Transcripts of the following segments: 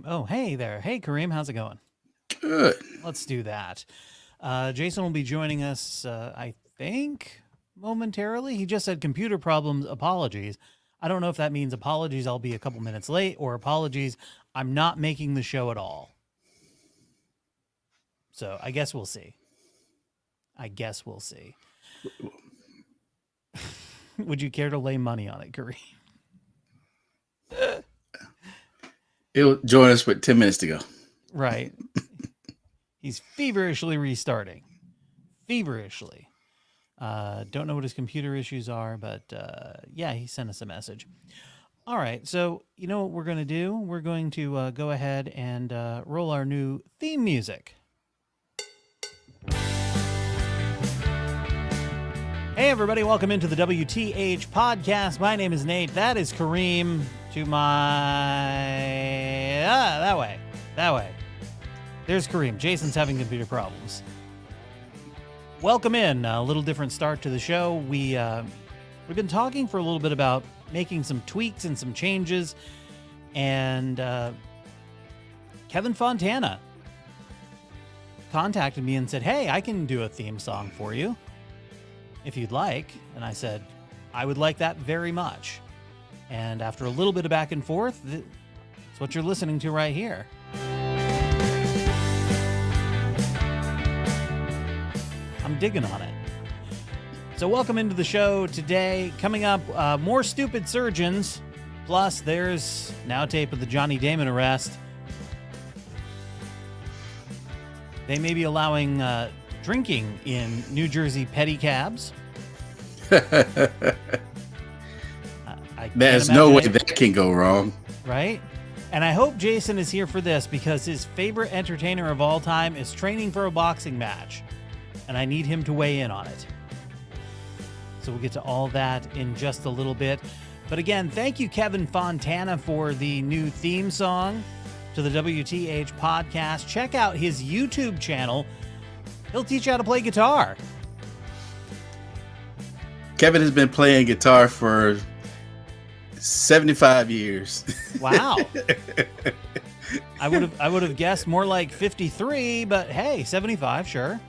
Oh, hey there. Hey, Kareem, how's it going? Good. Let's do that. Jason will be joining us, I think, momentarily. He just said computer problems, apologies. I don't know if that means apologies, I'll be a couple minutes late, or apologies, I'm not making the show at all. So I guess we'll see. I guess we'll see. Would you care to lay money on it, Kareem? He'll join us with 10 minutes to go. Right. He's feverishly restarting. Feverishly. Don't know what his computer issues are, but yeah, he sent us a message. All right, so you know what we're going to do? We're going to go ahead and roll our new theme music. Hey, everybody, welcome into the WTH podcast. My name is Nate. That is Kareem. To my... that way. That way. There's Kareem. Jason's having computer problems. Welcome in. A little different start to the show. We've been talking for a little bit about making some tweaks and some changes. And Kevin Fontana contacted me and said, hey, I can do a theme song for you if you'd like. And I said, I would like that very much. And after a little bit of back and forth, it's what you're listening to right here. I'm digging on it. So welcome into the show today. Coming up, more stupid surgeons. Plus, there's now tape of the Johnny Damon arrest. They may be allowing drinking in New Jersey pedicabs. There's no way that can go wrong. Right? And I hope Jason is here for this because his favorite entertainer of all time is training for a boxing match. And I need him to weigh in on it. So we'll get to all that in just a little bit. But again, thank you, Kevin Fontana, for the new theme song to the WTH podcast. Check out his YouTube channel. He'll teach you how to play guitar. Kevin has been playing guitar for 75 years. Wow. I would have guessed more like 53, but hey, 75, sure.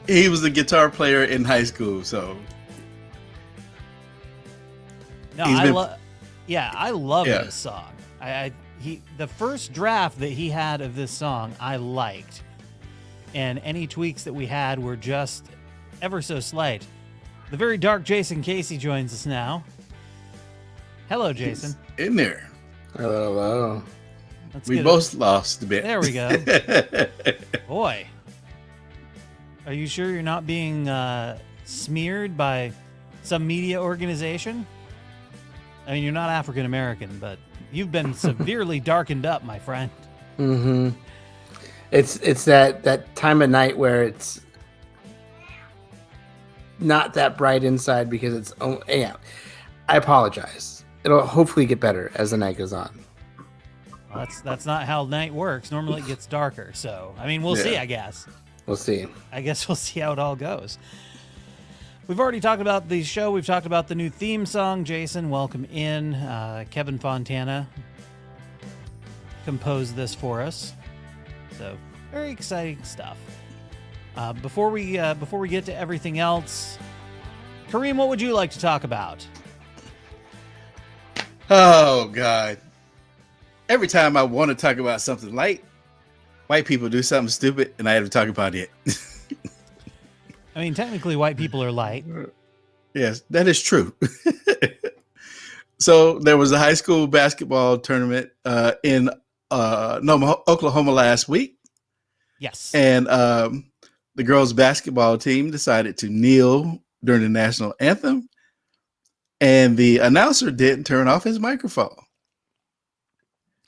He was a guitar player in high school, so no, I love this song. The first draft that he had of this song, I liked, and any tweaks that we had were just ever so slight. The very dark Jason Casey joins us now. Hello, Jason. He's in there. Hello. We both lost a bit. There we go. Boy. Are you sure you're not being smeared by some media organization? I mean, you're not African American, but you've been severely darkened up, my friend. Mm-hmm. It's that time of night where it's not that bright inside because it's... yeah. I apologize. It'll hopefully get better as the night goes on. Well, that's not how night works. Normally it gets darker. So, I mean, we'll see, I guess. We'll see. I guess we'll see how it all goes. We've already talked about the show. We've talked about the new theme song. Jason, welcome in. Kevin Fontana composed this for us. So, very exciting stuff. Before we get to everything else, Kareem, what would you like to talk about? Oh, God. Every time I want to talk about something light, white people do something stupid, and I have to talk about it. I mean, technically, white people are light. Yes, that is true. So there was a high school basketball tournament in Oklahoma last week. Yes. And the girls' basketball team decided to kneel during the national anthem, and the announcer didn't turn off his microphone.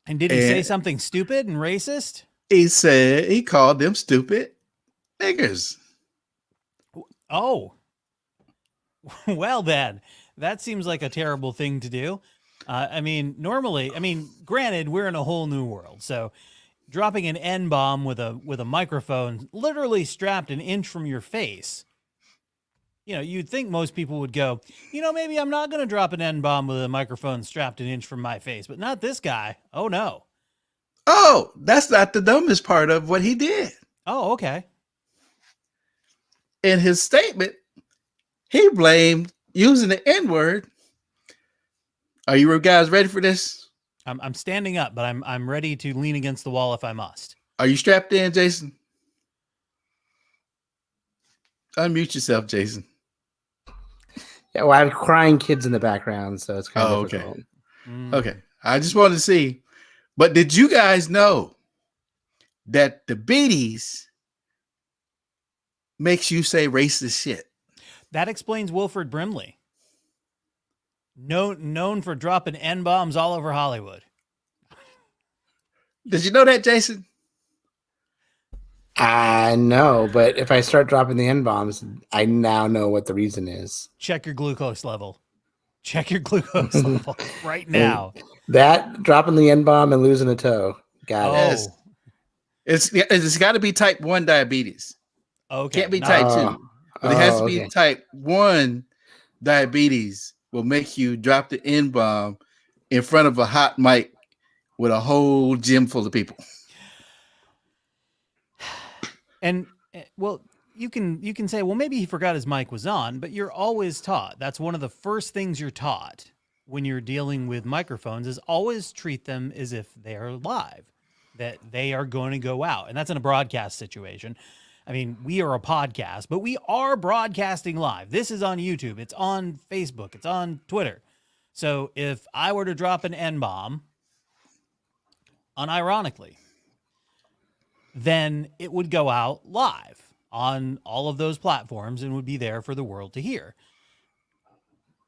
And did he say something stupid and racist? He called them stupid niggers. Oh. Well, then, that seems like a terrible thing to do. Granted, we're in a whole new world, so dropping an N-bomb with a microphone literally strapped an inch from your face you'd think most people would go, maybe I'm not going to drop an N-bomb with a microphone strapped an inch from my face, but not this guy. Oh, no. Oh, that's not the dumbest part of what he did. Oh, okay. In his statement, he blamed using the N-word. Are you guys ready for this? I'm standing up, but I'm ready to lean against the wall if I must. Are you strapped in, Jason? Unmute yourself, Jason. Yeah, well, I have crying kids in the background, so it's kind of okay. difficult. Okay. I just wanted to see. But did you guys know that the Beaties makes you say racist shit? That explains Wilford Brimley. Known for dropping N-bombs all over Hollywood. Did you know that, Jason? I know, but if I start dropping the N-bombs, I now know what the reason is. Check your glucose level. Check your glucose level right now. That dropping the N-bomb and losing a toe. Got it. It's got to be type 1 diabetes. Okay. Can't be type 2. But it has to be type 1 diabetes will make you drop the N-bomb in front of a hot mic with a whole gym full of people. And well, you can say, well, maybe he forgot his mic was on, but you're always taught. That's one of the first things you're taught when you're dealing with microphones is always treat them as if they are live, that they are going to go out. And that's in a broadcast situation. I mean, we are a podcast, but we are broadcasting live. This is on YouTube. It's on Facebook. It's on Twitter. So if I were to drop an N-bomb, unironically, then it would go out live on all of those platforms and would be there for the world to hear.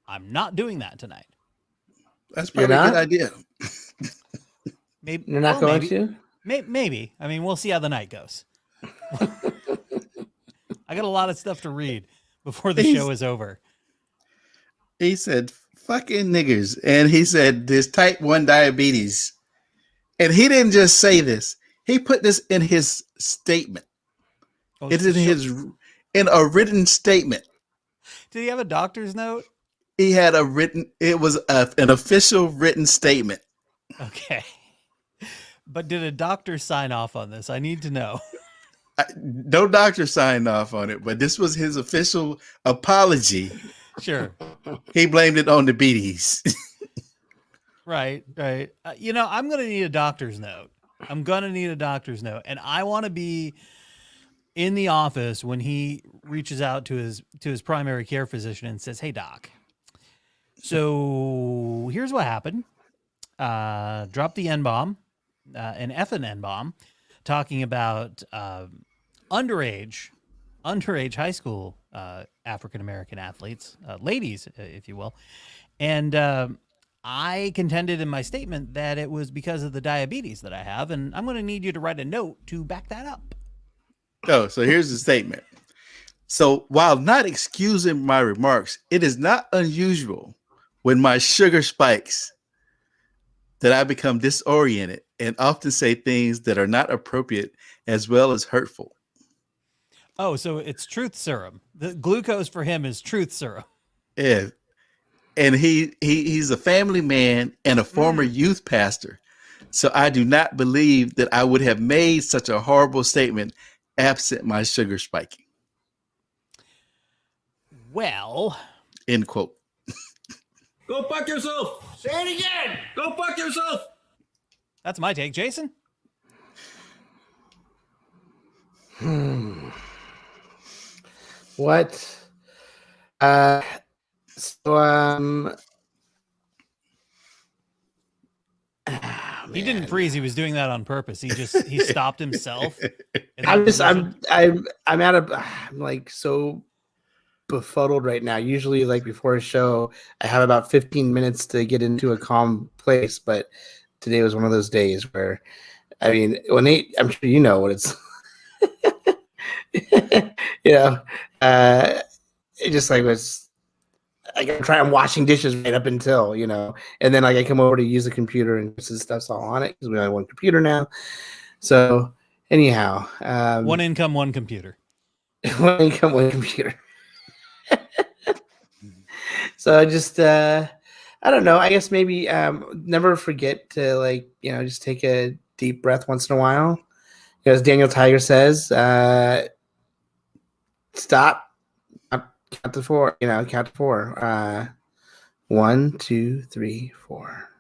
I'm not doing that tonight. That's probably a good idea. Maybe you're not going to? Maybe. I mean, we'll see how the night goes. I got a lot of stuff to read before the show is over. He said, fucking niggers. And he said, this type 1 diabetes. And he didn't just say this. He put this in his statement. Oh, it's in a written statement. Did he have a doctor's note? He had it was an official written statement. Okay. But did a doctor sign off on this? I need to know. No doctor signed off on it, but this was his official apology. Sure. He blamed it on the Beaties. Right. I'm going to need a doctor's note. And I want to be in the office when he reaches out to his primary care physician and says, "Hey, doc, so here's what happened. Drop the N-bomb, an effing N-bomb, talking about underage high school African-American athletes, ladies, if you will. And I contended in my statement that it was because of the diabetes that I have, and I'm going to need you to write a note to back that up." Oh, so here's the statement. So while not excusing my remarks, it is not unusual when my sugar spikes that I become disoriented and often say things that are not appropriate as well as hurtful. Oh, so it's truth serum. The glucose for him is truth serum. Yeah. And he's a family man and a former youth pastor. So I do not believe that I would have made such a horrible statement absent my sugar spiking. Well. End quote. Go fuck yourself. Say it again. Go fuck yourself. That's my take, Jason. What? He didn't freeze. He was doing that on purpose. He stopped himself. I'm like so befuddled right now. Usually, like before a show, I have about 15 minutes to get into a calm place, but today was one of those days where, I mean, I'm sure you know what it's, it just like was. I'm washing dishes right up until, and then like I come over to use the computer and this stuff's all on it because we only have one computer now. So anyhow, one income, one computer. One income, one computer. So I don't know. I guess maybe never forget to just take a deep breath once in a while. As Daniel Tiger says, stop, count to four. Count to four. 1, 2, 3, 4.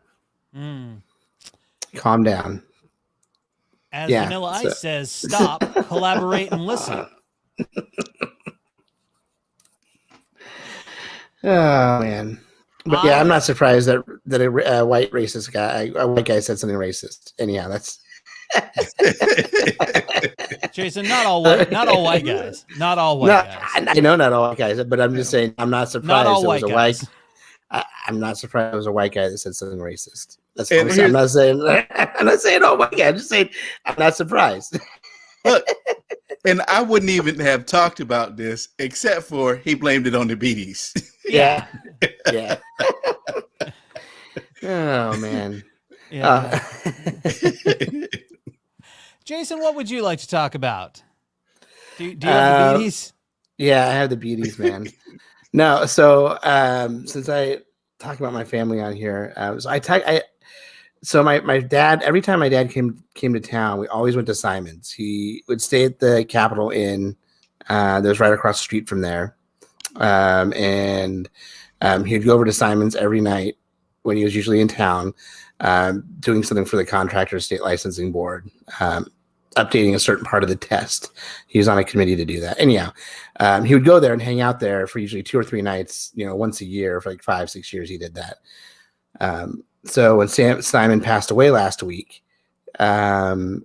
Calm down. As Vanilla Ice says, stop, collaborate, and listen. Oh man, but yeah, I'm not surprised that a white racist guy, a white guy, said something racist. Anyhow, that's Jason. Not all white guys. Not all white guys. I know not all white guys, but I'm just saying I'm not surprised. Not all white guys. I'm not surprised it was a white guy that said something racist. That's what I'm not saying. I'm not saying all white guys. I'm just saying I'm not surprised. Look, and I wouldn't even have talked about this except for he blamed it on the beaties. Yeah. Yeah. Oh man. Yeah. Jason, what would you like to talk about? Do you have the beaties? Yeah, I have the beaties, man. No, so since I talk about my family on here, so my dad, every time my dad came to town, we always went to Simon's. He would stay at the Capitol Inn that was right across the street from there. And he'd go over to Simon's every night when he was usually in town, doing something for the contractor state licensing board, updating a certain part of the test. He was on a committee to do that. Anyhow, he would go there and hang out there for usually 2 or 3 nights, once a year for like 5-6 years. He did that. So when Simon passed away last week, I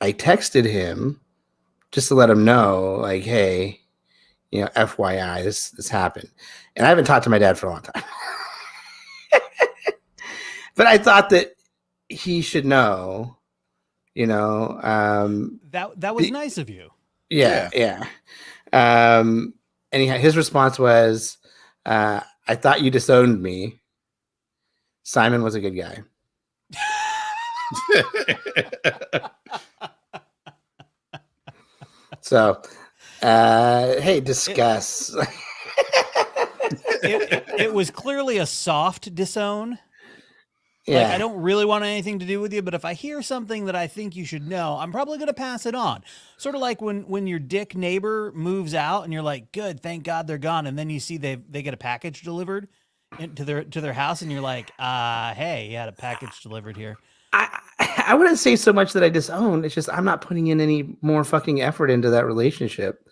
texted him just to let him know, like, hey, FYI, this happened. And I haven't talked to my dad for a long time. But I thought that he should know, that was nice of you. Yeah. And his response was, I thought you disowned me. Simon was a good guy. So, hey, discuss. It was clearly a soft disown. Yeah. Like, I don't really want anything to do with you, but if I hear something that I think you should know, I'm probably going to pass it on. Sort of like when your dick neighbor moves out and you're like, good, thank God they're gone. And then you see they get a package delivered to their house and you're like, hey, you had a package delivered here. I wouldn't say so much that I disown. It's just I'm not putting in any more fucking effort into that relationship.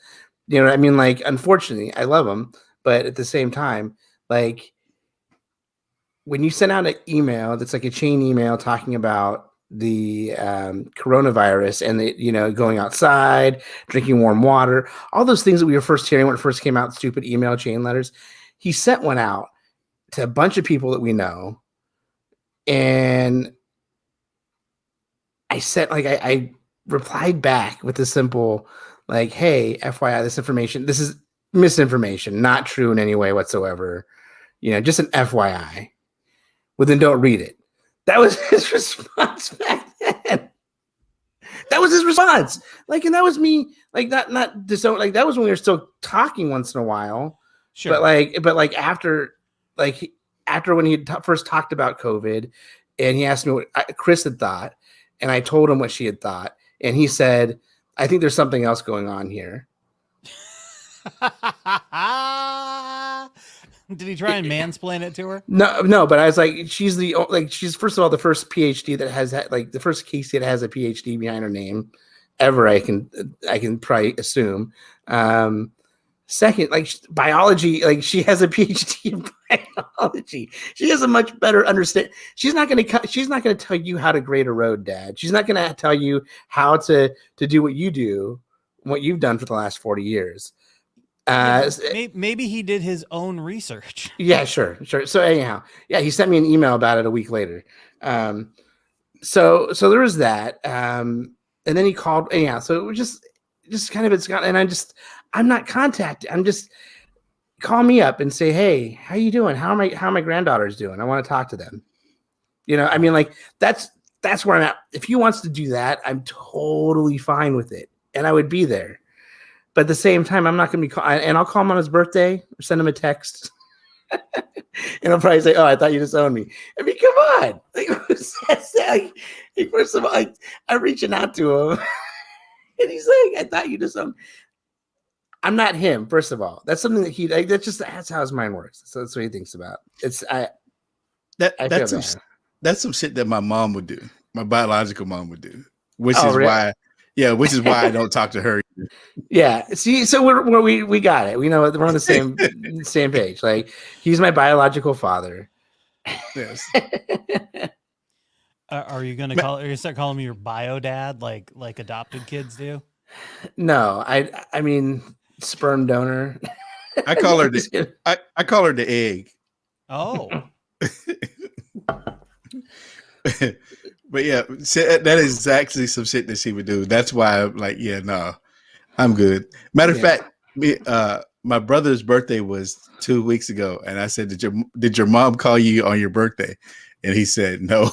You know what I mean? Like, unfortunately, I love him, but at the same time, like, when you send out an email that's like a chain email talking about the coronavirus and the going outside, drinking warm water, all those things that we were first hearing when it first came out, stupid email chain letters, he sent one out to a bunch of people that we know, and I replied back with a simple, like, hey, FYI, this is misinformation, not true in any way whatsoever. Just an FYI. Well, then don't read it. That was his response back then. That was his response. Like, and that was me, like, not disown, like, that was when we were still talking once in a while. Sure. But after when he first talked about COVID, and he asked me what Chris had thought, and I told him what she had thought, and he said, I think there's something else going on here. Did he try and mansplain it to her? No, but I was like, she's first of all the first PhD that has the first case that has a PhD behind her name ever. I can probably assume. Second, like, biology, like, she has a PhD in biology. She has a much better understanding. She's not going to tell you how to grade a road, Dad. She's not going to tell you how to do what you do, what you've done for the last 40 years. Maybe he did his own research. Yeah, sure. So anyhow, yeah, he sent me an email about it a week later. So there was that. And then he called. Anyhow, so it was just kind of, it's got, and I'm not contacted. I'm just, call me up and say, hey, how you doing? How are my granddaughters doing? I want to talk to them. I mean, like, that's where I'm at. If he wants to do that, I'm totally fine with it, and I would be there. But at the same time, I'm not going to be and I'll call him on his birthday or send him a text. And I'll probably say, "Oh, I thought you disowned me." I mean, come on. First of all, I'm reaching out to him, and he's like, "I thought you disowned me." I'm not him. First of all, that's something that that's how his mind works. So that's what he thinks about. I feel bad. That's some shit that my mom would do. My biological mom would do, which is really? why I don't talk to her. Yeah. See, so we got it. We know we're on the same page. Like, he's my biological father. Yes. Are you gonna start calling me your bio dad like adopted kids do? No, I mean, sperm donor. I call her I call her the egg. Oh. But yeah, that is actually some shit that she would do. That's why I'm like, yeah, no, I'm good. Matter of fact, my brother's birthday was 2 weeks ago, and I said, "Did your mom call you on your birthday?" And he said, "No."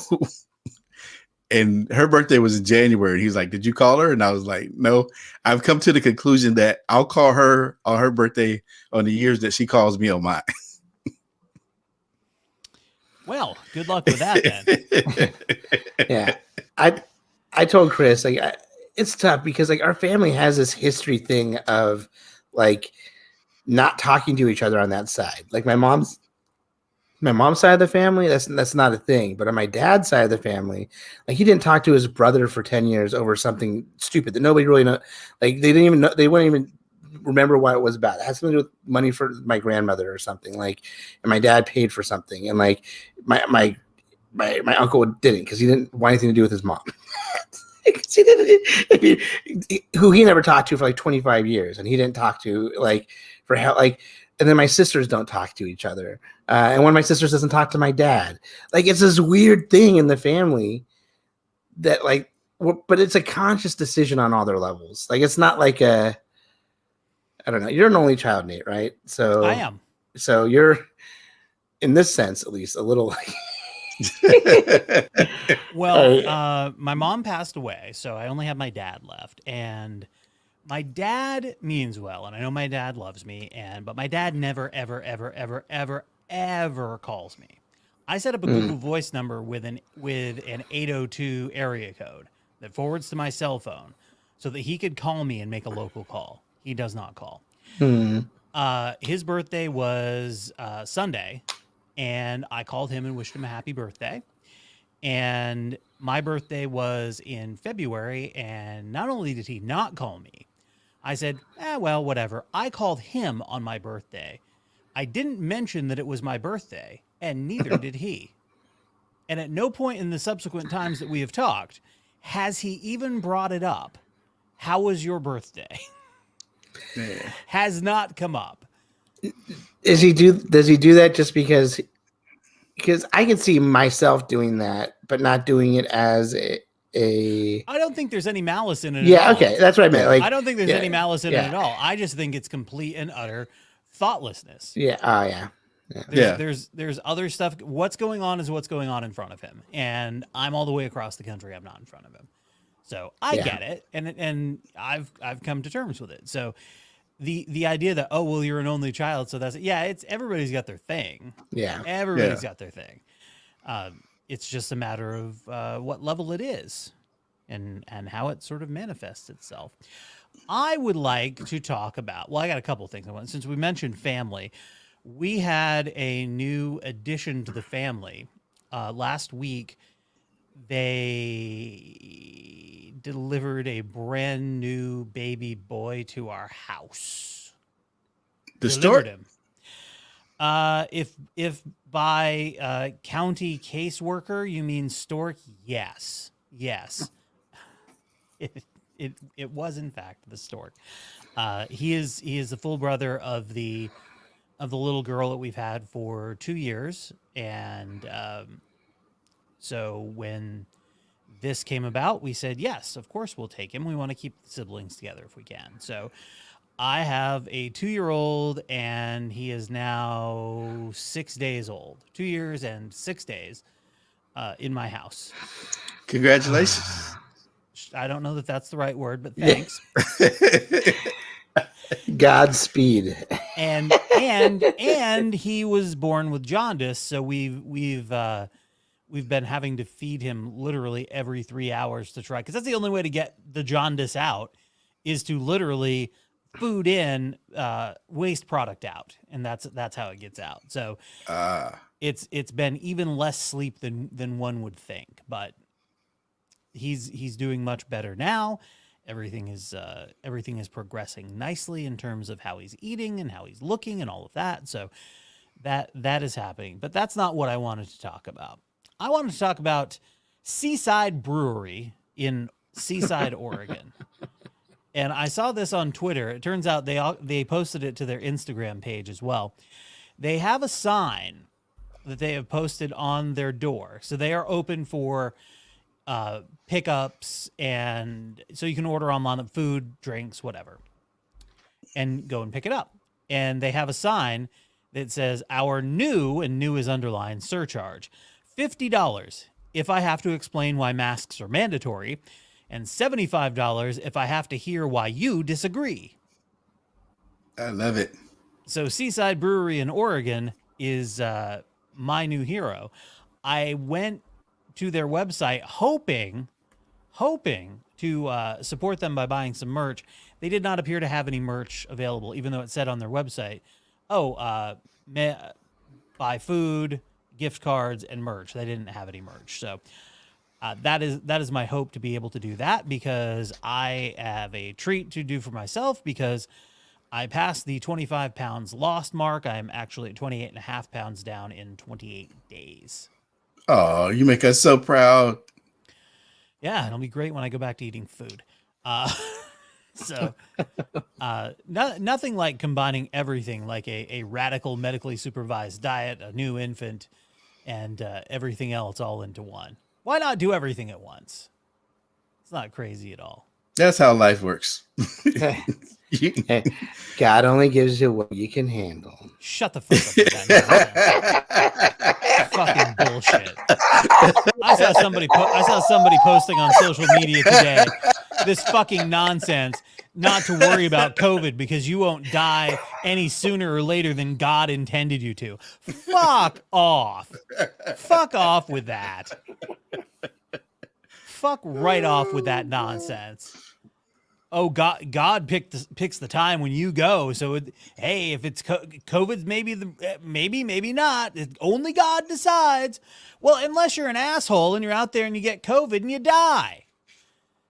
And her birthday was in January. And he's like, "Did you call her?" And I was like, "No." I've come to the conclusion that I'll call her on her birthday on the years that she calls me on mine. Well, good luck with that then. Yeah, I told Chris, like, it's tough because, like, our family has this history thing of, like, not talking to each other on that side. Like, my mom's side of the family, that's not a thing. But on my dad's side of the family, like, he didn't talk to his brother for 10 years over something stupid that nobody really know. Like, they didn't even know, they wouldn't even remember what it was about. It had something to do with money for my grandmother or something, like, and my dad paid for something, and like my uncle didn't, because he didn't want anything to do with his mom. Who he never talked to for like 25 years, and he didn't talk to, like, for help, like. And then my sisters don't talk to each other, and one of my sisters doesn't talk to my dad. Like, it's this weird thing in the family that, like, but it's a conscious decision on all their levels. Like, it's not like I don't know. You're an only child, Nate, right? So I am. So you're, in this sense, at least, a little like. Well, my mom passed away, so I only have my dad left, and my dad means well, and I know my dad loves me, but my dad never, ever, ever, ever, ever, ever calls me. I set up a Google Voice number with an 802 area code that forwards to my cell phone, so that he could call me and make a local call. He does not call. His birthday was Sunday, and I called him and wished him a happy birthday. And my birthday was in February, and not only did he not call me, I said, well, whatever. I called him on my birthday. I didn't mention that it was my birthday, and neither did he. And at no point in the subsequent times that we have talked has he even brought it up. How was your birthday? Yeah. Has not come up. Does he do that just because I can see myself doing that, but not doing it as a I don't think there's any malice in it. Yeah, at all. okay, that's what I meant. Like, I don't think there's any malice in it at all. I just think it's complete and utter thoughtlessness. Yeah. There's other stuff. What's going on is what's going on in front of him, and I'm all the way across the country. I'm not in front of him, so I get it, and I've come to terms with it. So the idea that, oh, well, you're an only child, so that's it. Yeah, it's everybody's got their thing. Yeah, everybody's got their thing. It's just a matter of what level it is, and how it sort of manifests itself. I would like to talk about. Well, I got a couple things I want. Since we mentioned family, we had a new addition to the family last week. They delivered a brand new baby boy to our house. Delivered him. If by county caseworker you mean stork, yes. It was in fact the stork. He is the full brother of the little girl that we've had for 2 years, and so when this came about, we said yes, of course we'll take him. We want to keep the siblings together if we can. So I have a 2-year-old, and he is now 6 days old. 2 years and 6 days in my house. Congratulations. I don't know that that's the right word, but thanks. Godspeed. And he was born with jaundice, so we've been having to feed him literally every 3 hours to try, because that's the only way to get the jaundice out, is to literally food in, waste product out, and that's how it gets out. So it's been even less sleep than one would think, but he's doing much better now. Everything is progressing nicely in terms of how he's eating and how he's looking and all of that. So that is happening. But that's not what I wanted to talk about. I wanted to talk about Seaside Brewery in Seaside, Oregon. And I saw this on Twitter. It turns out they posted it to their Instagram page as well. They have a sign that they have posted on their door. So they are open for pickups, and so you can order online food, drinks, whatever, and go and pick it up. And they have a sign that says, "Our new," and new is underlined, "surcharge, $50 if I have to explain why masks are mandatory, and $75 if I have to hear why you disagree." I love it. So Seaside Brewery in Oregon is my new hero. I went to their website hoping to support them by buying some merch. They did not appear to have any merch available, even though it said on their website, buy food, gift cards, and merch. They didn't have any merch. So that is my hope, to be able to do that, because I have a treat to do for myself, because I passed the 25 pounds lost mark. I'm actually at 28 and a half pounds down in 28 days. Oh, you make us so proud. Yeah, it'll be great when I go back to eating food. Nothing like combining everything, like a radical medically supervised diet, a new infant, and everything else all into one. Why not do everything at once? It's not crazy at all. That's how life works. Hey, God only gives you what you can handle. Shut the fuck up with that. Fucking bullshit. I saw somebody posting on social media today this fucking nonsense, not to worry about COVID because you won't die any sooner or later than God intended you to. Fuck off. Fuck off with that. Fuck right off with that nonsense. Oh, God picks the time when you go. So, hey, if it's COVID, maybe not. Only God decides. Well, unless you're an asshole and you're out there and you get COVID and you die.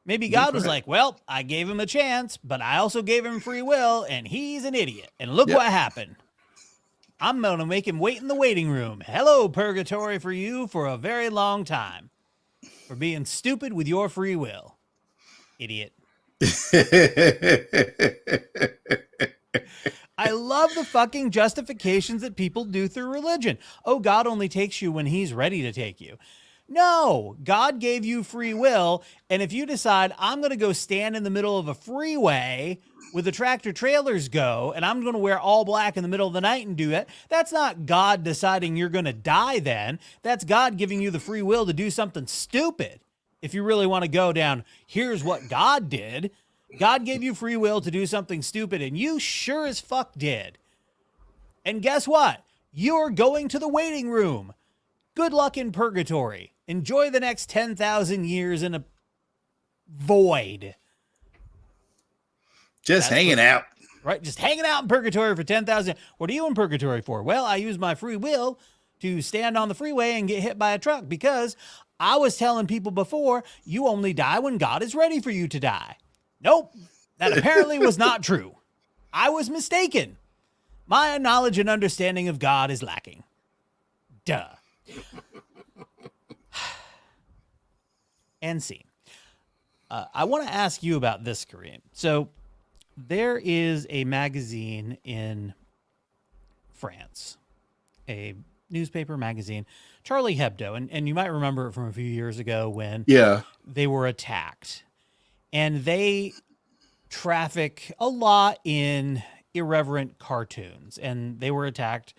Maybe God was like, well, I gave him a chance, but I also gave him free will, and he's an idiot. And look what happened. I'm going to make him wait in the waiting room. Hello, purgatory, for you for a very long time. For being stupid with your free will. Idiot. I love the fucking justifications that people do through religion. Oh, God only takes you when he's ready to take you. No, God gave you free will, and if you decide I'm going to go stand in the middle of a freeway where the tractor trailers go, and I'm going to wear all black in the middle of the night and do it, that's not God deciding you're going to die then. That's God giving you the free will to do something stupid. If you really want to go down, here's what God did. God gave you free will to do something stupid, and you sure as fuck did. And guess what? You're going to the waiting room. Good luck in purgatory. Enjoy the next 10,000 years in a void. Just hanging out. Right? Just hanging out in purgatory for 10,000. What are you in purgatory for? Well, I use my free will to stand on the freeway and get hit by a truck because I was telling people before, you only die when God is ready for you to die. Nope. That apparently was not true. I was mistaken. My knowledge and understanding of God is lacking. Duh. And scene. I want to ask you about this, Kareem. So there is a magazine in France, a newspaper magazine, Charlie Hebdo, and you might remember it from a few years ago when they were attacked. And they traffic a lot in irreverent cartoons, and they were attacked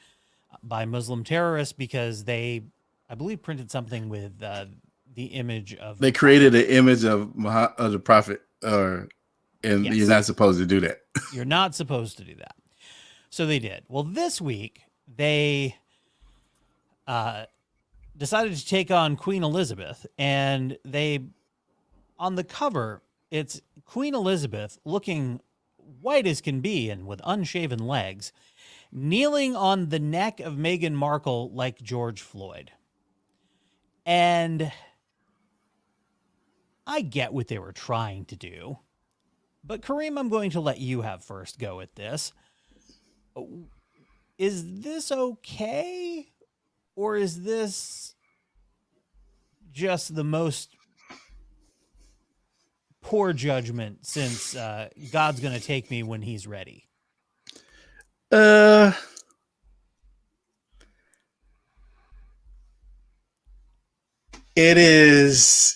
by Muslim terrorists because they, I believe, printed something with the image of. They created an image of the Prophet, or and Yes. you're not supposed to do that. You're not supposed to do that. So they did. Well, this week they decided to take on Queen Elizabeth, and they, on the cover, it's Queen Elizabeth looking white as can be and with unshaven legs, kneeling on the neck of Meghan Markle like George Floyd. And I get what they were trying to do. But Kareem, I'm going to let you have first go at this. Is this okay? Or is this just the most poor judgment since God's going to take me when he's ready? It is.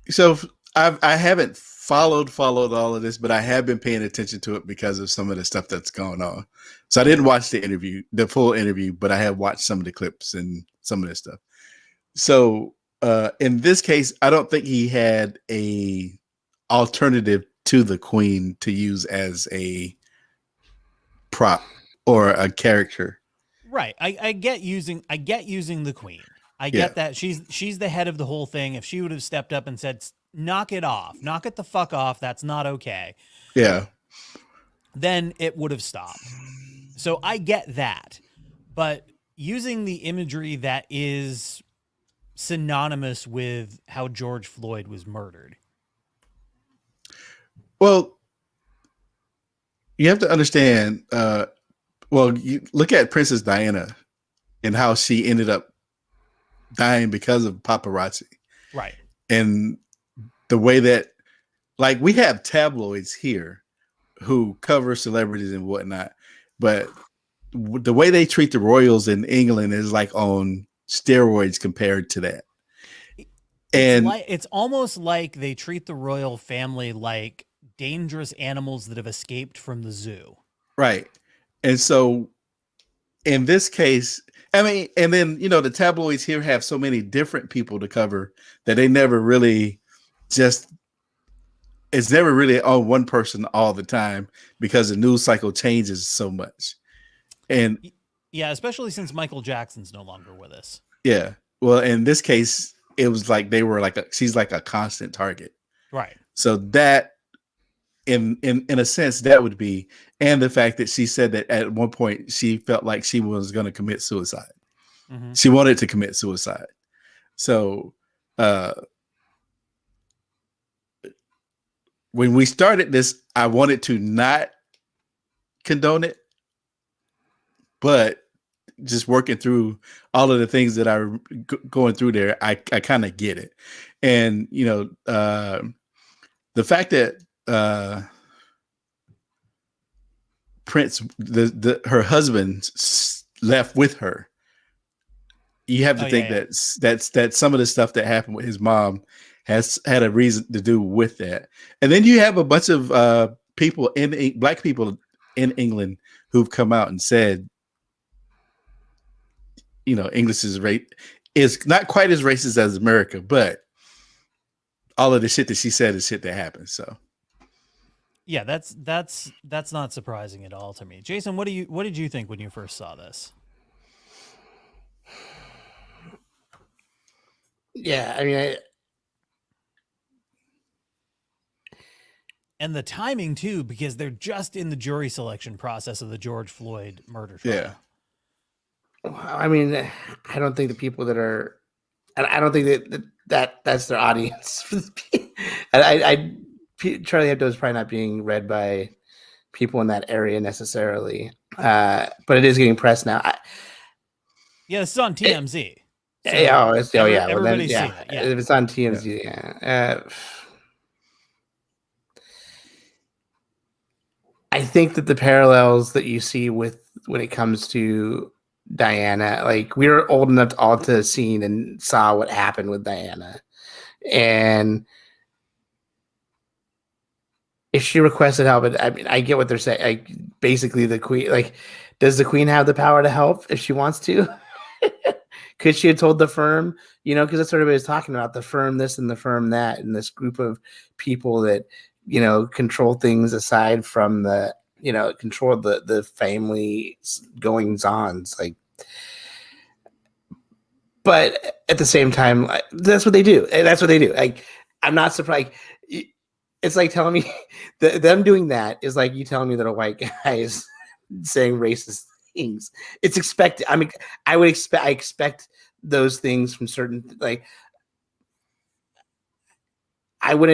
So I haven't followed all of this, but I have been paying attention to it because of some of the stuff that's going on. So I didn't watch the full interview, but I have watched some of the clips and some of this stuff. So in this case, I don't think he had a alternative to the Queen to use as a prop or a character. Right. I get using the Queen. I get that she's the head of the whole thing. If she would have stepped up and said, knock it the fuck off, that's not okay. Yeah. Then it would have stopped. So I get that. But using the imagery that is synonymous with how George Floyd was murdered. Well, you have to understand, you look at Princess Diana and how she ended up dying because of paparazzi. Right. And the way that, like, we have tabloids here who cover celebrities and whatnot, but the way they treat the royals in England is like on steroids compared to that. And it's almost like they treat the royal family like dangerous animals that have escaped from the zoo. Right. And so in this case, I mean, and then, the tabloids here have so many different people to cover that they never really it's never really on one person all the time because the news cycle changes so much. And yeah, especially since Michael Jackson's no longer with us. Yeah. Well, in this case, it was like they were she's like a constant target. Right. So that in a sense that would be, and the fact that she said that at one point she felt like she was going to commit suicide. Mm-hmm. She wanted to commit suicide. So when we started this, I wanted to not condone it, but just working through all of the things that I'm going through there, I kind of get it. And, the fact that Prince, her husband left with her, you have to think that some of the stuff that happened with his mom has had a reason to do with that. And then you have a bunch of black people in England who've come out and said, English is not quite as racist as America, but all of the shit that she said is shit that happened. So, yeah, that's not surprising at all to me. Jason, what did you think when you first saw this? Yeah, I mean, and the timing too, because they're just in the jury selection process of the George Floyd murder trial. Yeah. I mean, I don't think the people that are, I don't think that's their audience. Charlie Hebdo is probably not being read by people in that area necessarily, but it is getting pressed now. Yeah, this is on TMZ. Everybody's seen it. Yeah. If it's on TMZ, yeah. I think that the parallels that you see when it comes to Diana, like, we were old enough all to have seen and saw what happened with Diana. And if she requested help, I mean, I get what they're saying. Like, basically the Queen, like, does the Queen have the power to help if she wants to? Could she have told the firm, because that's what everybody's talking about, the firm this and the firm that, and this group of people that, control things aside from the, control the family goings ons. Like, but at the same time, that's what they do. And that's what they do. Like, I'm not surprised. It's like telling me them doing that is like you telling me that a white guy is saying racist things. It's expected. I mean, I expect those things from certain, like, I would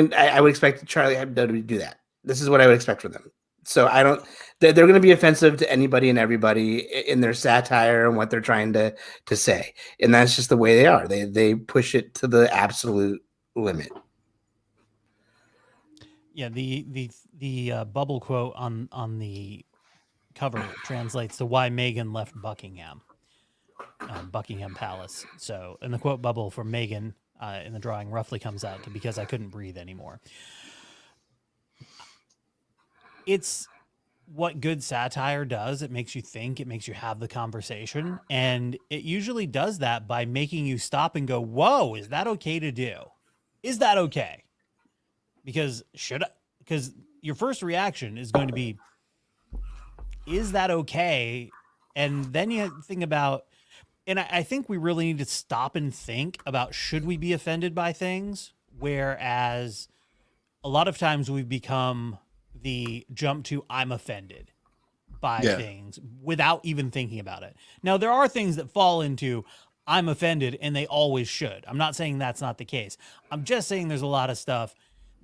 expect Charlie Hebdo to do that. This is what I would expect from them. So they're going to be offensive to anybody and everybody in their satire and what they're trying to say. And that's just the way they are. They push it to the absolute limit. Yeah, the bubble quote on the cover translates to why Meghan left Buckingham Palace. So, and the quote bubble from Meghan in the drawing roughly comes out to because I couldn't breathe anymore. It's what good satire does. It makes you think, it makes you have the conversation, and it usually does that by making you stop and go, whoa, is that okay to do? Is that okay? Because your first reaction is going to be, is that okay? And then you think about, and I think we really need to stop and think about, should we be offended by things? Whereas a lot of times we've become the jump to I'm offended by things without even thinking about it. Now, there are things that fall into I'm offended, and they always should. I'm not saying that's not the case. I'm just saying there's a lot of stuff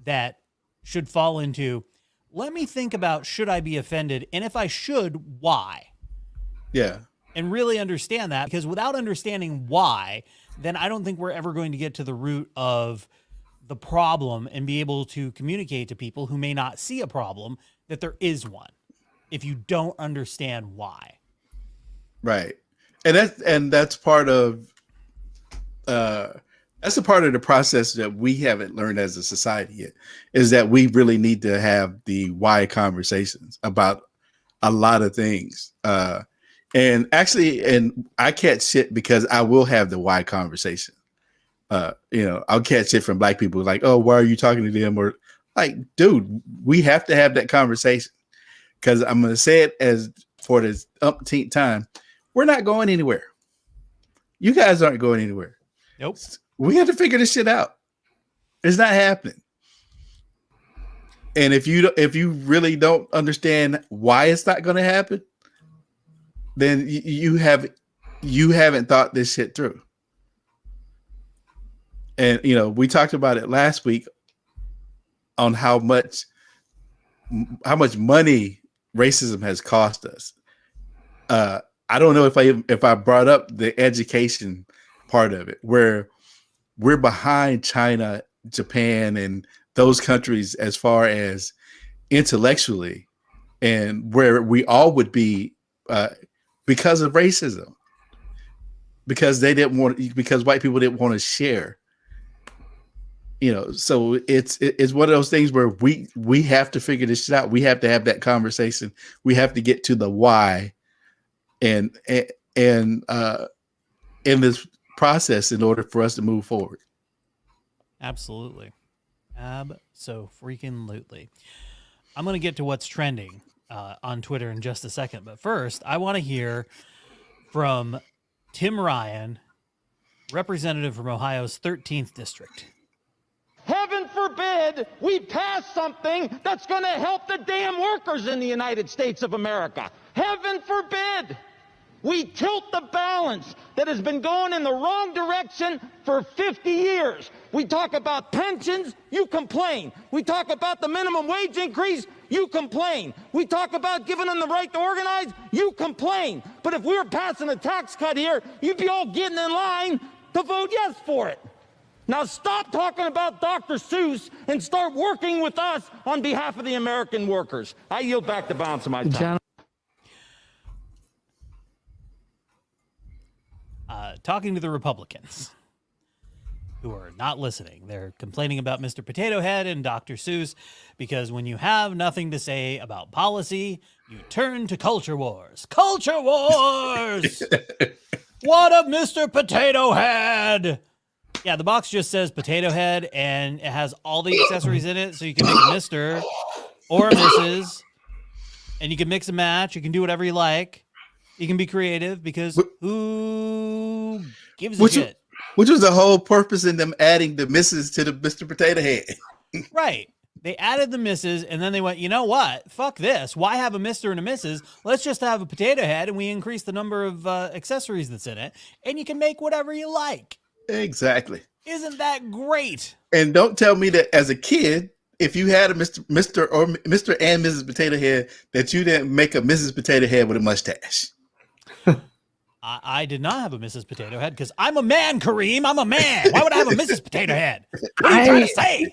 that should fall into, let me think about, should I be offended? And if I should, why? Yeah. And really understand that, because without understanding why, then I don't think we're ever going to get to the root of the problem and be able to communicate to people who may not see a problem that there is one, if you don't understand why. Right. And that's part of that's a part of the process that we haven't learned as a society yet, is that we really need to have the why conversations about a lot of things. And I catch shit because I will have the why conversation. I'll catch shit from black people like, oh, why are you talking to them? Or like, dude, we have to have that conversation, because I'm going to say it as for the umpteenth time. We're not going anywhere. You guys aren't going anywhere. Nope. We have to figure this shit out. It's not happening. And if you really don't understand why it's not going to happen, then you haven't thought this shit through. And we talked about it last week on how much money racism has cost us. I don't know if I brought up the education part of it, where we're behind China, Japan, and those countries as far as intellectually, and where we all would be because of racism, because white people didn't want to share. So it's one of those things where we have to figure this shit out. We have to have that conversation. We have to get to the why, and in this process in order for us to move forward. Absolutely. Abso-freaking-lutely. I'm going to get to what's trending on Twitter in just a second, but first I want to hear from Tim Ryan, representative from Ohio's 13th district. Heaven forbid we pass something that's going to help the damn workers in the United States of America. Heaven forbid we tilt the balance that has been going in the wrong direction for 50 years. We talk about pensions, you complain. We talk about the minimum wage increase, you complain. We talk about giving them the right to organize, you complain. But if we were passing a tax cut here, you'd be all getting in line to vote yes for it. Now stop talking about Dr. Seuss and start working with us on behalf of the American workers. I yield back the balance of my time. Talking to the Republicans who are not listening. They're complaining about Mr. Potato Head and Dr. Seuss, because when you have nothing to say about policy, you turn to culture wars. Culture wars! What up, Mr. Potato Head? Yeah, the box just says Potato Head, and it has all the accessories in it, so you can make a Mr. or a Mrs., and you can mix and match. You can do whatever you like. You can be creative because who gives a shit? Which was the whole purpose in them adding the Mrs. to the Mr. Potato Head. Right. They added the Mrs., and then they went, you know what? Fuck this. Why have a Mr. and a Mrs.? Let's just have a potato head, and we increase the number of accessories that's in it, and you can make whatever you like. Exactly. Isn't that great? And don't tell me that as a kid, if you had a Mr. or Mr. and Mrs. Potato Head, that you didn't make a Mrs. Potato Head with a mustache. I did not have a Mrs. Potato Head because I'm a man, Kareem. I'm a man. Why would I have a Mrs. Potato Head? What are you trying to say?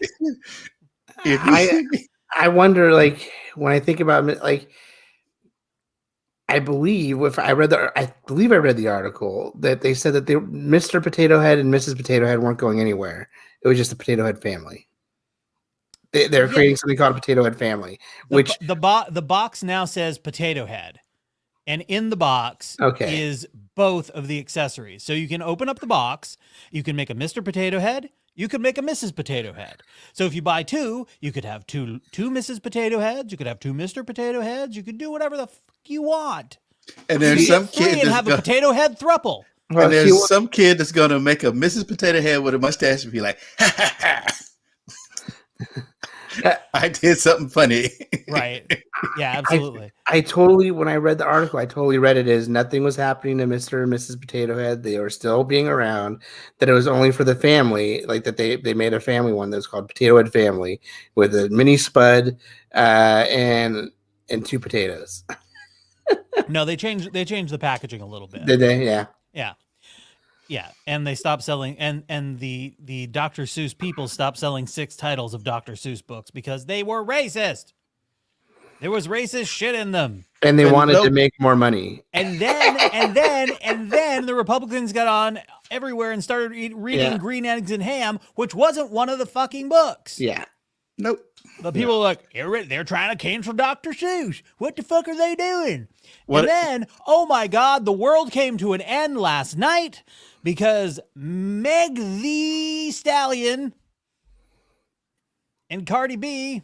I wonder, like, when I think about, like, I believe I read the article that they said that Mr. Potato Head and Mrs. Potato Head weren't going anywhere. It was just the Potato Head family. They're creating something called a Potato Head family, which the box now says Potato Head, and in the box is both of the accessories. So you can open up the box. You can make a Mr. Potato Head. You could make a Mrs. Potato Head. So if you buy two, you could have two Mrs. Potato Heads. You could have two Mr. Potato Heads. You could do whatever the fuck you want. And there's some kid and have a potato head thruple. And there's some kid that's going to make a Mrs. Potato Head with a mustache and be like, ha ha ha. I did something funny. Right. Yeah, absolutely. I totally, when I read the article, I totally read it as nothing was happening to Mr. and Mrs. Potato Head. They were still being around, that it was only for the family, like that they made a family one that was called Potato Head Family with a mini spud and two potatoes. No, they changed the packaging a little bit. Did they? Yeah. Yeah. Yeah, and they stopped selling, and the Dr. Seuss people stopped selling 6 titles of Dr. Seuss books because they were racist. There was racist shit in them, and they wanted to make more money. And then the Republicans got on everywhere and started reading Green Eggs and Ham, which wasn't one of the fucking books. Yeah, nope. The people were like, they're trying to cancel Dr. Seuss. What the fuck are they doing? And then, oh my God, the world came to an end last night because Meg the Stallion and Cardi B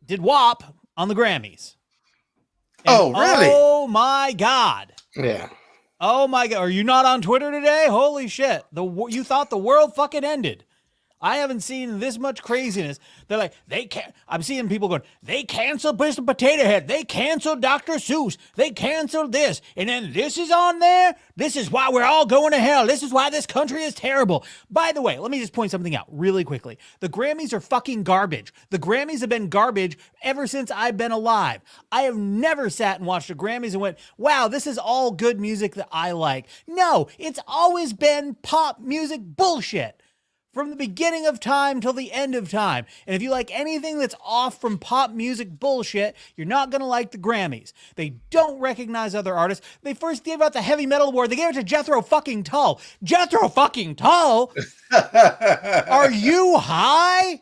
did WAP on the Grammys. And oh, really? Oh my God. Yeah. Oh my God. Are you not on Twitter today? Holy shit. You thought the world fucking ended. I haven't seen this much craziness. They're like, I'm seeing people going, they canceled Mr. Potato Head. They canceled Dr. Seuss. They canceled this. And then this is on there. This is why we're all going to hell. This is why this country is terrible. By the way, let me just point something out really quickly. The Grammys are fucking garbage. The Grammys have been garbage ever since I've been alive. I have never sat and watched the Grammys and went, wow, this is all good music that I like. No, it's always been pop music bullshit. From the beginning of time till the end of time. And if you like anything that's off from pop music bullshit, you're not going to like the Grammys. They don't recognize other artists. They first gave out the Heavy Metal Award. They gave it to Jethro fucking Tull. Jethro fucking Tull? Are you high?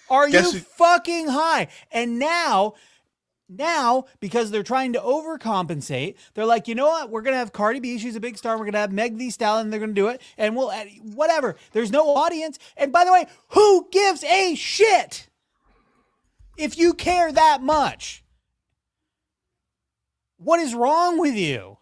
Are you fucking high? And now, because they're trying to overcompensate, they're like, you know what? We're going to have Cardi B. She's a big star. We're going to have Meg the Stallion. They're going to do it. And we'll, whatever. There's no audience. And by the way, who gives a shit if you care that much? What is wrong with you?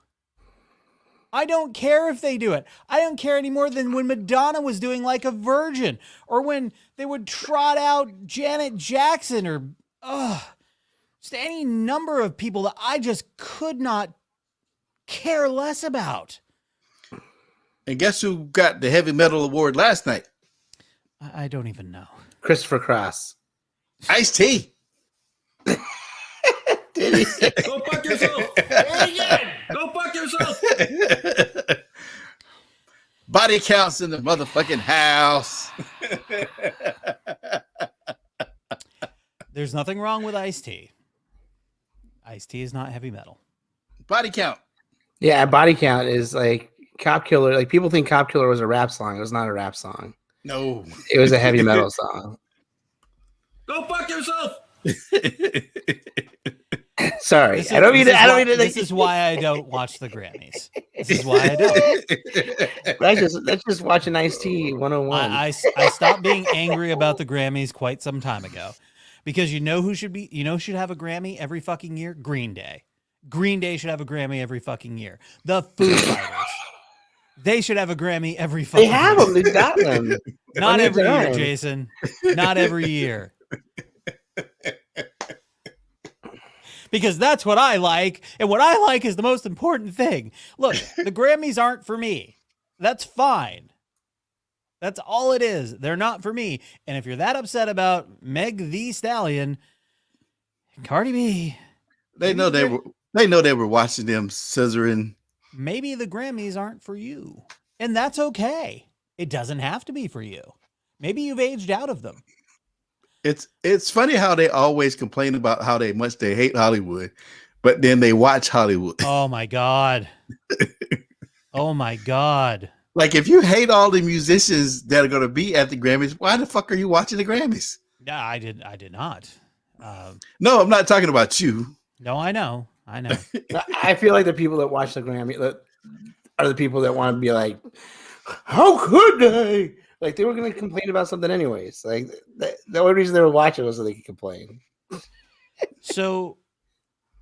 I don't care if they do it. I don't care any more than when Madonna was doing Like a Virgin, or when they would trot out Janet Jackson, or, just any number of people that I just could not care less about. And guess who got the Heavy Metal Award last night? I don't even know. Christopher Cross. Ice-T. Did he? Go fuck yourself. Go fuck yourself. Body counts in the motherfucking house. There's nothing wrong with Ice-T. Ice-T is not heavy metal. Body count. Yeah, Body Count is like Cop Killer. Like, people think Cop Killer was a rap song. It was not a rap song. No. It was a heavy metal song. Go fuck yourself. Sorry, This I don't mean to. This is why I don't watch the Grammys. This is why I don't. Let's just watch an Ice-T 101. I stopped being angry about the Grammys quite some time ago, because you know who should have a Grammy every fucking year? Green Day. Green Day should have a Grammy every fucking year. The Foo Fighters. They should have a Grammy every fucking year. They have them. They've got them. Not every year, Jason. Not every year. Because that's what I like, and what I like is the most important thing. Look, the Grammys aren't for me. That's fine. That's all it is. They're not for me. And if you're that upset about Meg Thee Stallion, Cardi B, they know they were watching them scissoring. maybe the Grammys aren't for you. And that's okay. It doesn't have to be for you. Maybe you've aged out of them. It's funny how they always complain about how much they hate Hollywood, but then they watch Hollywood. Oh my God. Oh my God. Like, if you hate all the musicians that are going to be at the Grammys, why the fuck are you watching the Grammys? Yeah, I did not. No, I'm not talking about you. No, I know. I feel like the people that watch the Grammy are the people that want to be like, how could they? Like, they were going to complain about something anyways. Like, the only reason they were watching was so they could complain. So,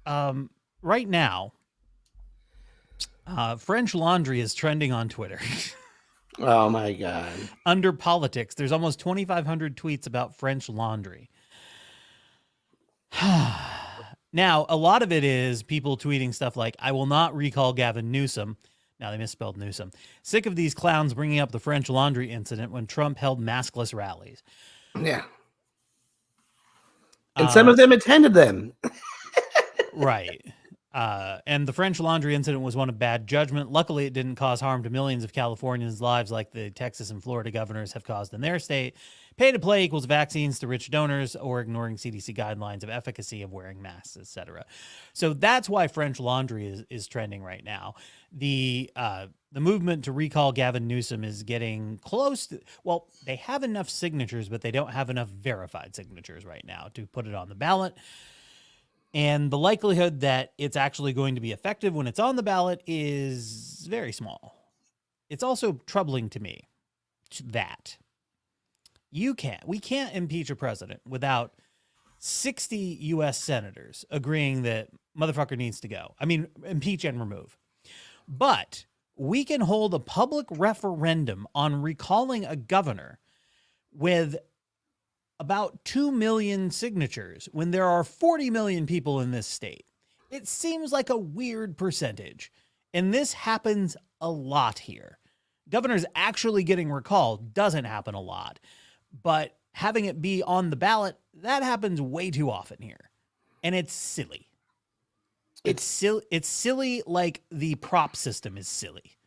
right now, French Laundry is trending on Twitter. Oh my God. Under politics, there's almost 2,500 tweets about French Laundry. Now, a lot of it is people tweeting stuff like, I will not recall Gavin Newsom. Now, they misspelled Newsom. Sick of these clowns bringing up the French Laundry incident when Trump held maskless rallies. Yeah. And some of them attended them. Right. And the French Laundry incident was one of bad judgment. Luckily, it didn't cause harm to millions of Californians' lives like the Texas and Florida governors have caused in their state. Pay to play equals vaccines to rich donors or ignoring CDC guidelines of efficacy of wearing masks, etc. So that's why French Laundry is trending right now. The movement to recall Gavin Newsom is getting close to, well, they have enough signatures, but they don't have enough verified signatures right now to put it on the ballot. And the likelihood that it's actually going to be effective when it's on the ballot is very small. It's also troubling to me that we can't impeach a president without 60 U.S. senators agreeing that motherfucker needs to go. I mean, impeach and remove. But we can hold a public referendum on recalling a governor with about 2 million signatures when there are 40 million people in this state. It seems like a weird percentage. And this happens a lot here. Governors actually getting recalled doesn't happen a lot. But having it be on the ballot, that happens way too often here. And it's silly. It's silly like the prop system is silly.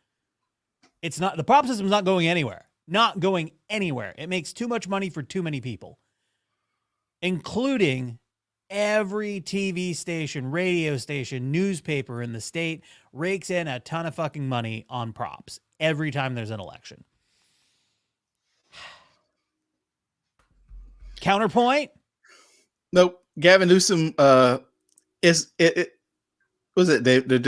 It's not, the prop system is not going anywhere. Not going anywhere. It makes too much money for too many people, including every TV station, radio station, newspaper in the state rakes in a ton of fucking money on props every time there's an election. Counterpoint? Nope. Gavin Newsom they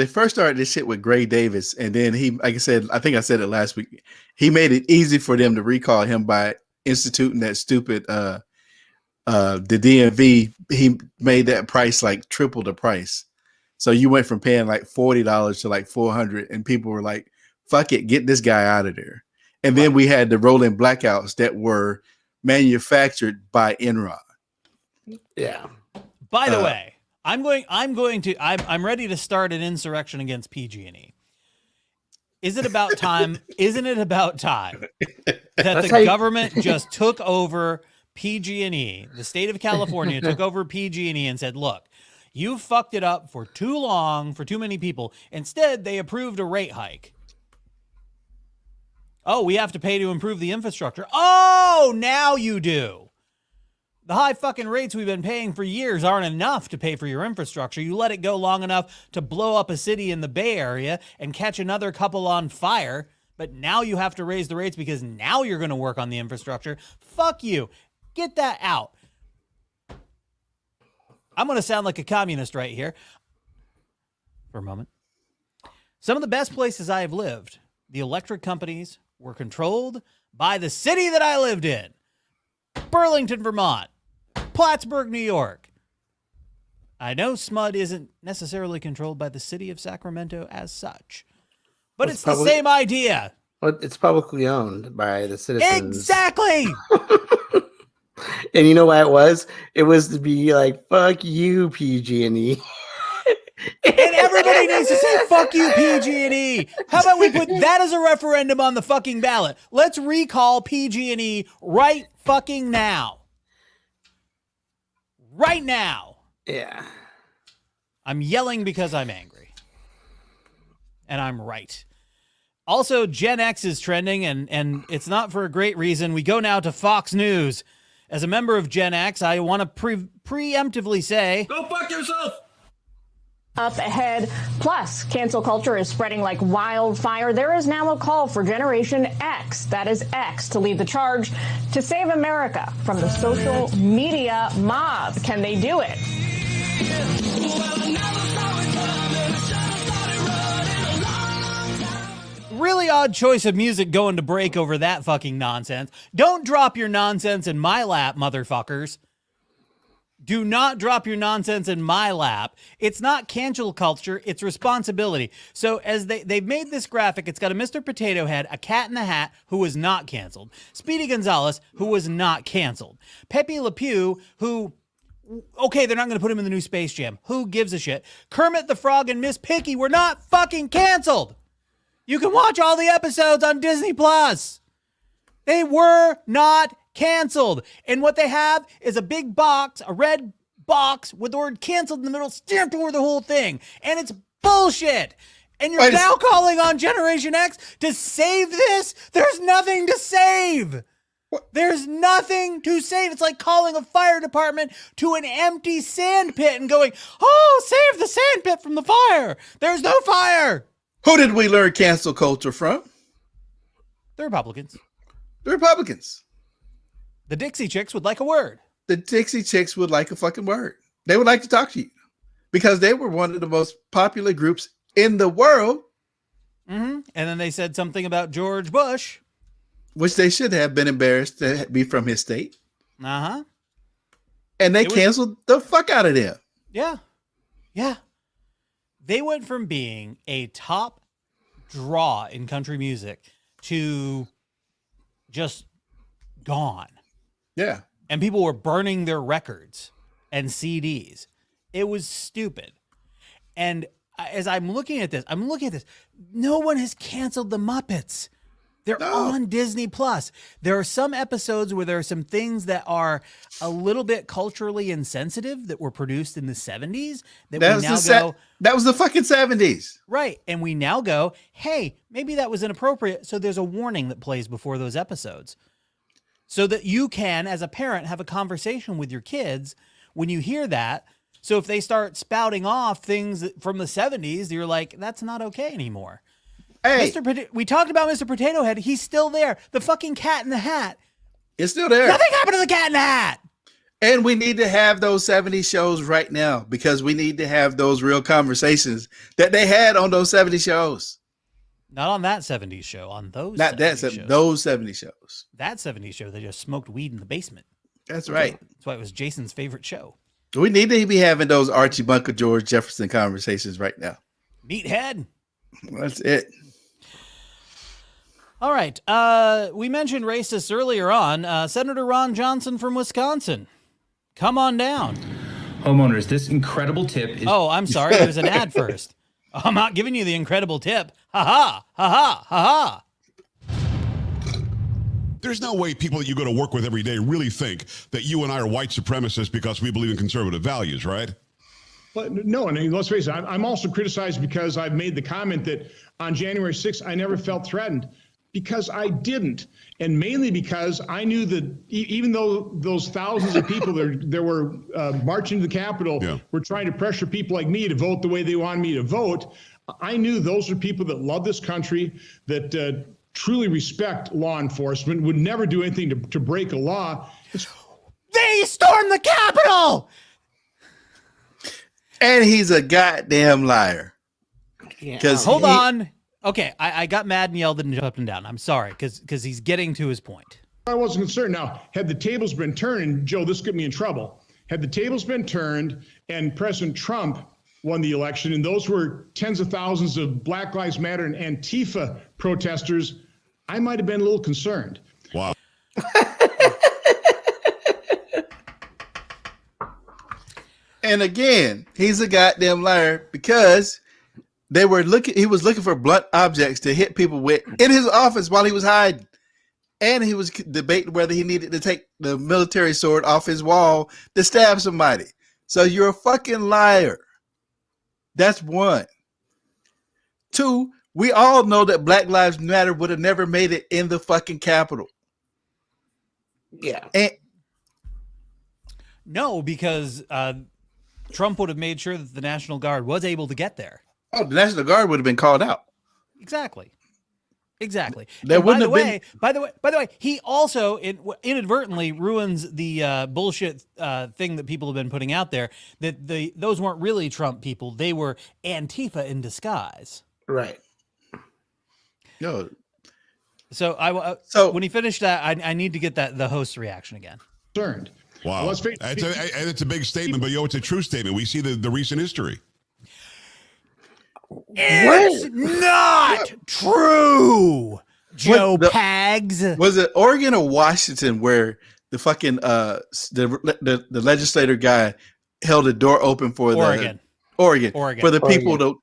first started this shit with Gray Davis, and then he, like I said, I think I said it last week, he made it easy for them to recall him by instituting that stupid the DMV. He made that price like triple the price. So you went from paying like $40 to like $400, and people were like, fuck it, get this guy out of there. And then we had the rolling blackouts that were manufactured by Enron. Yeah. By the way, I'm ready to start an insurrection against PG&E. Is it about time? Isn't it about time that the government just took over PG&E? The state of California took over PG&E and said, look, you fucked it up for too long, for too many people. Instead, they approved a rate hike. Oh, we have to pay to improve the infrastructure. Oh, now you do. The high fucking rates we've been paying for years aren't enough to pay for your infrastructure. You let it go long enough to blow up a city in the Bay Area and catch another couple on fire, but now you have to raise the rates because now you're going to work on the infrastructure. Fuck you. Get that out. I'm going to sound like a communist right here for a moment. Some of the best places I have lived, the electric companies were controlled by the city that I lived in. Burlington, Vermont. Plattsburgh, New York. I know SMUD isn't necessarily controlled by the city of Sacramento as such, but it's the same idea. Well, it's publicly owned by the citizens. Exactly. And you know why it was? It was to be like, fuck you, PG&E. And everybody needs to say, fuck you, PG&E. How about we put that as a referendum on the fucking ballot? Let's recall PG&E right fucking now. Right now. Yeah. I'm yelling because I'm angry. And I'm right. Also, Gen X is trending, and it's not for a great reason. We go now to Fox News. As a member of Gen X, I want to preemptively say, Go fuck yourself! Up ahead. Plus, cancel culture is spreading like wildfire. There is now a call for Generation X, that is X, to lead the charge to save America from the social media mob. Can they do it? really odd choice of music going to break over that fucking nonsense. Don't drop your nonsense in my lap, motherfuckers. Do not drop your nonsense in my lap. It's not cancel culture, it's responsibility. So as they've made this graphic, it's got a Mr. Potato Head, a Cat in the Hat, who was not canceled. Speedy Gonzalez, who was not canceled. Pepe Le Pew, who, okay, they're not going to put him in the new Space Jam. Who gives a shit? Kermit the Frog and Miss Piggy were not fucking canceled. You can watch all the episodes on Disney Plus. They were not canceled. And what they have is a big box, a red box with the word canceled in the middle, stamped over the whole thing. And it's bullshit. And you're now calling on Generation X to save this? There's nothing to save. What? There's nothing to save. It's like calling a fire department to an empty sand pit and going, oh, save the sand pit from the fire. There's no fire. Who did we learn cancel culture from? The Republicans. The Republicans. The Dixie Chicks would like a word. The Dixie Chicks would like a fucking word. They would like to talk to you because they were one of the most popular groups in the world. Mm-hmm. And then they said something about George Bush, which they should have been embarrassed to be from his state. Uh-huh. And they canceled the fuck out of them. Yeah. Yeah. They went from being a top draw in country music to just gone. Yeah. And people were burning their records and CDs. It was stupid. And as I'm looking at this, no one has canceled the Muppets. They're on Disney Plus. There are some episodes where there are some things that are a little bit culturally insensitive that were produced in the 70s that was the fucking 70s. Right. And we now go, hey, maybe that was inappropriate. So there's a warning that plays before those episodes so that you can, as a parent, have a conversation with your kids when you hear that. So if they start spouting off things from the 70s, you're like, that's not okay anymore. Hey, we talked about Mr. Potato Head. He's still there. The fucking Cat in the Hat. It's still there. Nothing happened to the Cat in the Hat. And we need to have those 70s shows right now because we need to have those real conversations that they had on those 70 shows. Not on that 70s show. On those. Not that shows. Those 70 shows. That 70s show, they just smoked weed in the basement. That's right. That's why it was Jason's favorite show. We need to be having those Archie Bunker, George Jefferson conversations right now. Meathead. That's it. All right. We mentioned racists earlier on. Senator Ron Johnson from Wisconsin. Come on down. Homeowners, this incredible tip is... Oh, I'm sorry. There's an ad first. I'm not giving you the incredible tip. Ha ha. Ha ha. Ha ha. There's no way people that you go to work with every day really think that you and I are white supremacists because we believe in conservative values, right? But no, and let's face it, I'm also criticized because I've made the comment that on January 6th, I never felt threatened. Because I didn't, and mainly because I knew that even though those thousands of people there were marching to the Capitol were trying to pressure people like me to vote the way they wanted me to vote, I knew those are people that love this country, that truly respect law enforcement, would never do anything to break a law. They stormed the Capitol! And he's a goddamn liar. Yeah. Hold on. Okay, I got mad and yelled and jumped up and down. I'm sorry, because he's getting to his point. I wasn't concerned. Now, had the tables been turned, and Joe, this get me in trouble. Had the tables been turned and President Trump won the election, and those were tens of thousands of Black Lives Matter and Antifa protesters, I might have been a little concerned. Wow. And again, he's a goddamn liar because he was looking for blunt objects to hit people with in his office while he was hiding. And he was debating whether he needed to take the military sword off his wall to stab somebody. So you're a fucking liar. That's one. Two, we all know that Black Lives Matter would have never made it in the fucking Capitol. Yeah. And No, because Trump would have made sure that the National Guard was able to get there. the National Guard would have been called out. Exactly. There And wouldn't by have the way, he also inadvertently ruins the bullshit thing that people have been putting out there, that those weren't really Trump people. They were Antifa in disguise. Right. No. So when he finished that, I need to get the host's reaction again. Concerned. Wow. Well, let's face And it's a big statement, but it's a true statement. We see the recent history. It's not true, Joe Pags. Was it Oregon or Washington where the fucking the legislator guy held the door open for Oregon for the people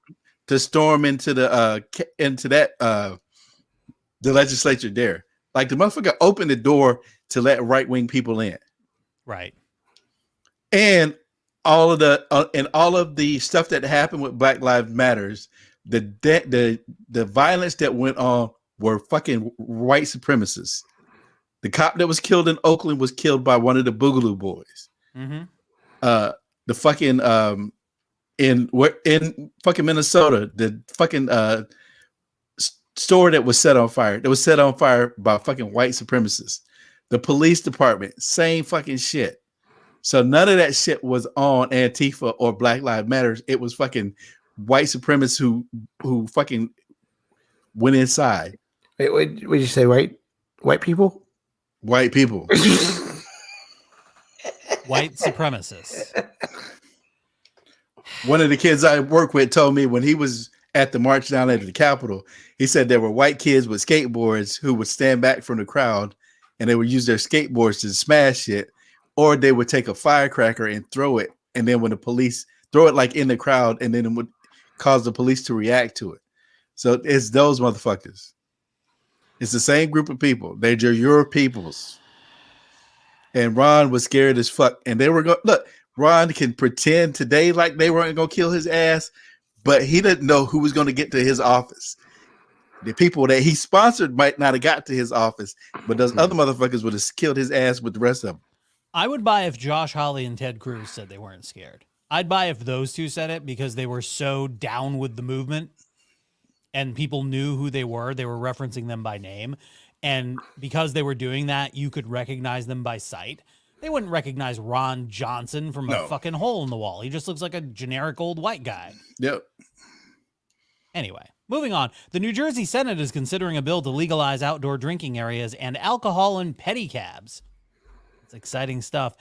to storm into the legislature there? Like the motherfucker opened the door to let right wing people in, Right. and all of the stuff that happened with Black Lives Matters, the violence that went on were fucking white supremacists. The cop that was killed in Oakland was killed by one of the Boogaloo Boys. Mm-hmm. The fucking in fucking Minnesota, the fucking store that was set on fire. That was set on fire by fucking white supremacists. The police department, same fucking shit. So none of that shit was on Antifa or Black Lives Matters. It was fucking white supremacists who fucking went inside. Wait, what did you say? White people? White people. White supremacists. One of the kids I work with told me when he was at the march down at the Capitol, he said there were white kids with skateboards who would stand back from the crowd and they would use their skateboards to smash it. Or they would take a firecracker and throw it, and then when the police throw it like in the crowd, and then it would cause the police to react to it. So it's those motherfuckers. It's the same group of people. They're your peoples. And Ron was scared as fuck. And they were going look. Ron can pretend today like they weren't going to kill his ass, but he didn't know who was going to get to his office. The people that he sponsored might not have got to his office, but those other motherfuckers would have killed his ass with the rest of them. I would buy if Josh Hawley and Ted Cruz said they weren't scared. I'd buy if those two said it because they were so down with the movement and people knew who they were. They were referencing them by name. And because they were doing that, you could recognize them by sight. They wouldn't recognize Ron Johnson from a fucking hole in the wall. He just looks like a generic old white guy. Yep. Anyway, moving on. The New Jersey Senate is considering a bill to legalize outdoor drinking areas and alcohol in pedicabs. It's exciting stuff.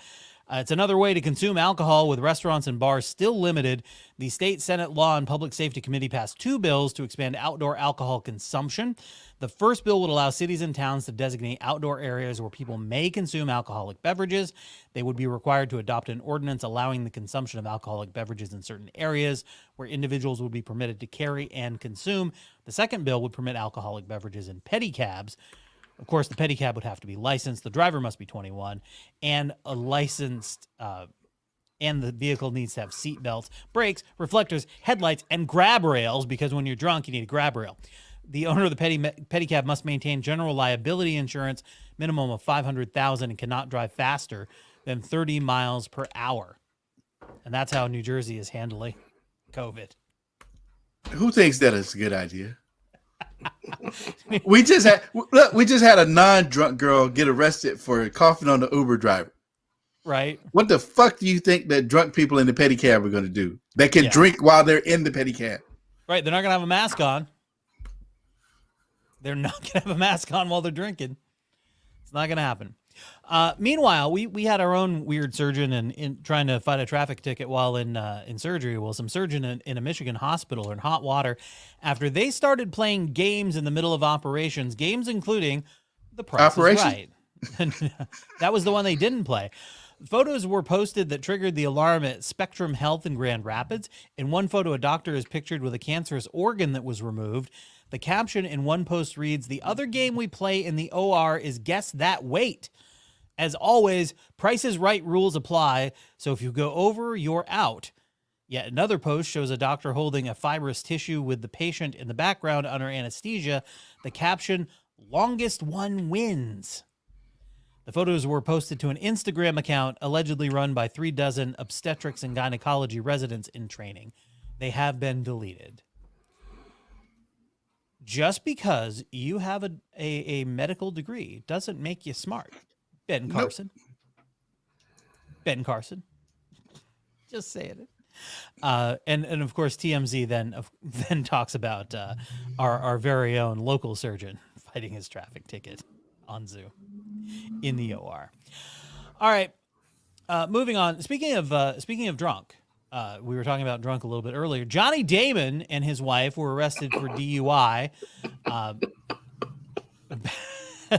It's another way to consume alcohol with restaurants and bars still limited. The State Senate Law and Public Safety Committee passed 2 bills to expand outdoor alcohol consumption. The first bill would allow cities and towns to designate outdoor areas where people may consume alcoholic beverages. They would be required to adopt an ordinance allowing the consumption of alcoholic beverages in certain areas where individuals would be permitted to carry and consume. The second bill would permit alcoholic beverages in pedicabs. Of course, the pedicab would have to be licensed. The driver must be 21 and a licensed, and the vehicle needs to have seat belts, brakes, reflectors, headlights, and grab rails, because when you're drunk, you need a grab rail. The owner of the pedicab must maintain general liability insurance, minimum of $500,000, and cannot drive faster than 30 miles per hour. And that's how New Jersey is handling COVID. Who thinks that is a good idea? We just had a non-drunk girl get arrested for coughing on the Uber driver. Right. What the fuck do you think that drunk people in the pedicab are going to do? that can drink while they're in the pedicab. Right. They're not going to have a mask on. They're not going to have a mask on while they're drinking. It's not going to happen. Meanwhile, we had our own weird surgeon in trying to fight a traffic ticket while in surgery. Well, some surgeon in a Michigan hospital are in hot water after they started playing games in the middle of operations, games including The Price is Right. That was the one they didn't play. Photos were posted that triggered the alarm at Spectrum Health in Grand Rapids. In one photo, a doctor is pictured with a cancerous organ that was removed. The caption in one post reads, "The other game we play in the OR is Guess That Weight. As always, Price is Right rules apply, so if you go over, you're out." Yet another post shows a doctor holding a fibrous tissue with the patient in the background under anesthesia. The caption, "Longest one wins." The photos were posted to an Instagram account allegedly run by 36 obstetrics and gynecology residents in training. They have been deleted. Just because you have a medical degree doesn't make you smart. Ben Carson. Nope. Ben Carson. Just saying it. And of course, TMZ then talks about our very own local surgeon fighting his traffic ticket on Zoo in the OR. All right, moving on. Speaking of drunk, we were talking about drunk a little bit earlier. Johnny Damon and his wife were arrested for DUI.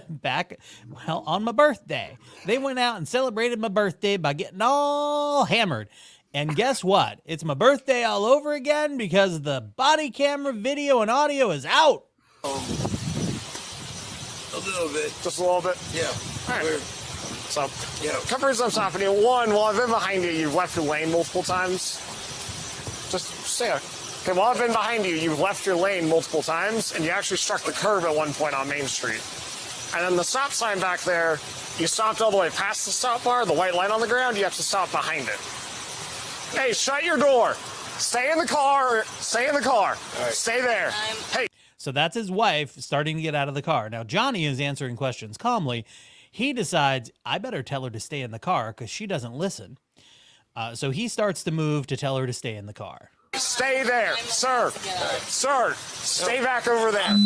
Back, well, on my birthday. They went out and celebrated my birthday by getting all hammered. And guess what? It's my birthday all over again because the body camera video and audio is out. A little bit. Just a little bit? Yeah. All right. Weird. So, Yeah. a couple reasons I'm stopping you. One, while I've been behind you, you've left your lane multiple times. Just stay there. Okay, while I've been behind you, you've left your lane multiple times, and you actually struck the curb at one point on Main Street. And then the stop sign back there, you stopped all the way past the stop bar, the white light on the ground, you have to stop behind it. Hey, shut your door. Stay in the car. Stay in the car. Right. Stay there. Hey. So that's his wife starting to get out of the car. Now, Johnny is answering questions calmly. He decides, I better tell her to stay in the car because she doesn't listen. So he starts to move to tell her to stay in the car. Stay there, sir. Sir, stay back over there.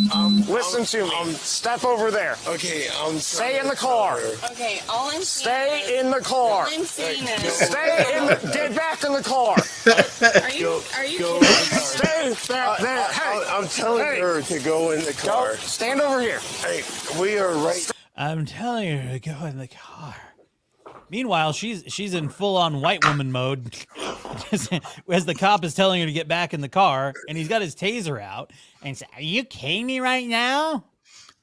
Listen to me. Step over there. Okay, stay in the car. Okay, all I'm saying Stay in the car. All I'm saying is Stay in the. Get back in the car. Are you Stay back there. Hey, I'm telling her to go in the car. Go, stand over here. Hey, we are right. I'm telling her to go in the car. Meanwhile, she's in full-on white woman mode as the cop is telling her to get back in the car, and he's got his taser out, and he's, "Are you kidding me right now?"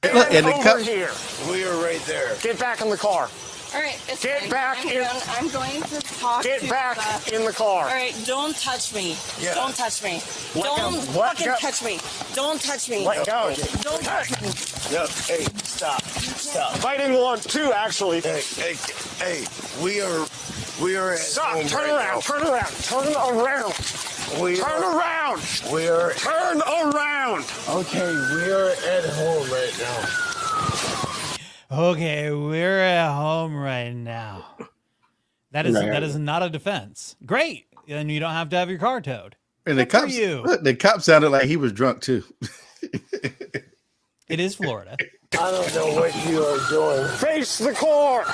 Look, and over here. We are right there. Get back in the car. All right, it's Get fine. back in. I'm going to talk Get to back the... in the car. All right, don't touch me. Yeah. Don't touch me. Let Don't go. Let fucking go. touch me. Don't touch me. Let go. Don't touch me. No, hey, stop. Stop. Fighting 1-2, actually. Hey, we are at Stop. home Turn right around. now. Turn around. Turn around. Turn around. We are. Turn around. Okay, we are at home right now. Okay, we're at home right now. That is not a defense. Great. Then you don't have to have your car towed. And the Good for cops, the cop sounded like he was drunk too. It is Florida. I don't know what you are doing. Face the car.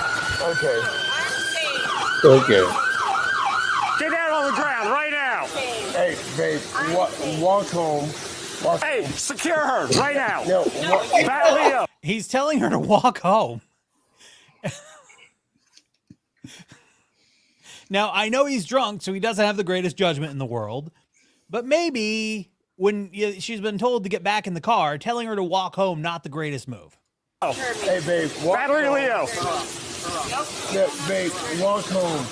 Okay. Okay. Get down on the ground right now. Hey, babe, walk home. Hey, secure her right now. No, Battle up. He's telling her to walk home. Now, I know he's drunk, so he doesn't have the greatest judgment in the world. But maybe when she's been told to get back in the car, telling her to walk home, not the greatest move. Oh. Hey, babe, Battery Leo. Yeah, babe, walk home.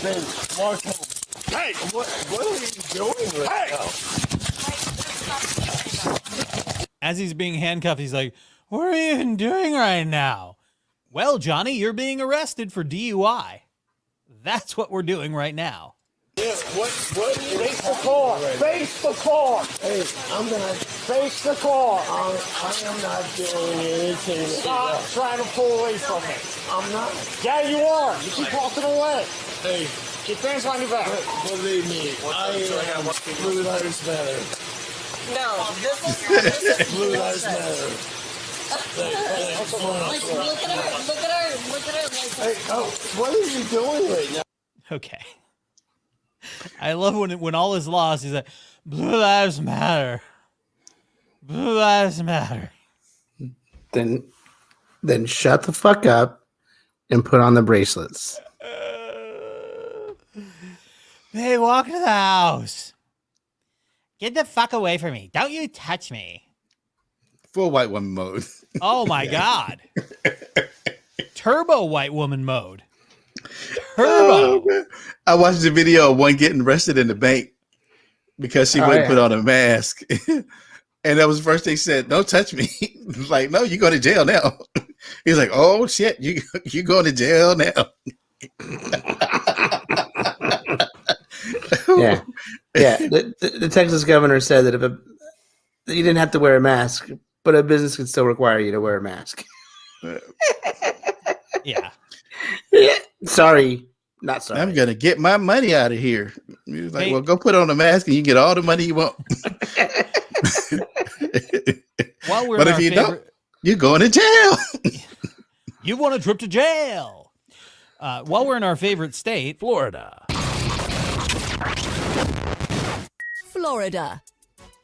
Babe, walk home. Hey, what are you doing right now? As he's being handcuffed, he's like, "What are you even doing right now?" "Well, Johnny, you're being arrested for DUI. That's what we're doing right now." Yeah, what Face the car. Face the car. Hey, I'm not. Face the car. I am not doing anything. Stop trying to pull away from me. I'm not. Yeah, you are. You keep walking away. Hey, Keep your hands behind your back. Believe me, I am Blue Lives Matter. No, this is Blue Lives Matter. Look at her. Hey, oh, what is he doing right now? Okay. I love when all is lost. He's like, Blue Lives Matter. Blue Lives Matter. Then shut the fuck up and put on the bracelets. Hey, walk to the house. Get the fuck away from me. Don't you touch me. Full white woman mode. Oh my God. Turbo white woman mode. Turbo. Oh, I watched the video of one getting arrested in the bank because she wouldn't put on a mask. And that was the first thing he said, don't touch me. Like, no, you go to jail now. He's like, oh shit, you going to jail now. Yeah. The Texas governor said that that you didn't have to wear a mask, but a business could still require you to wear a mask. Yeah. Sorry. Not sorry. I'm going to get my money out of here. He was like, well, go put on a mask and you get all the money you want. While we're but if you don't, you're going to jail. You want a trip to jail. While we're in our favorite state, Florida. Florida,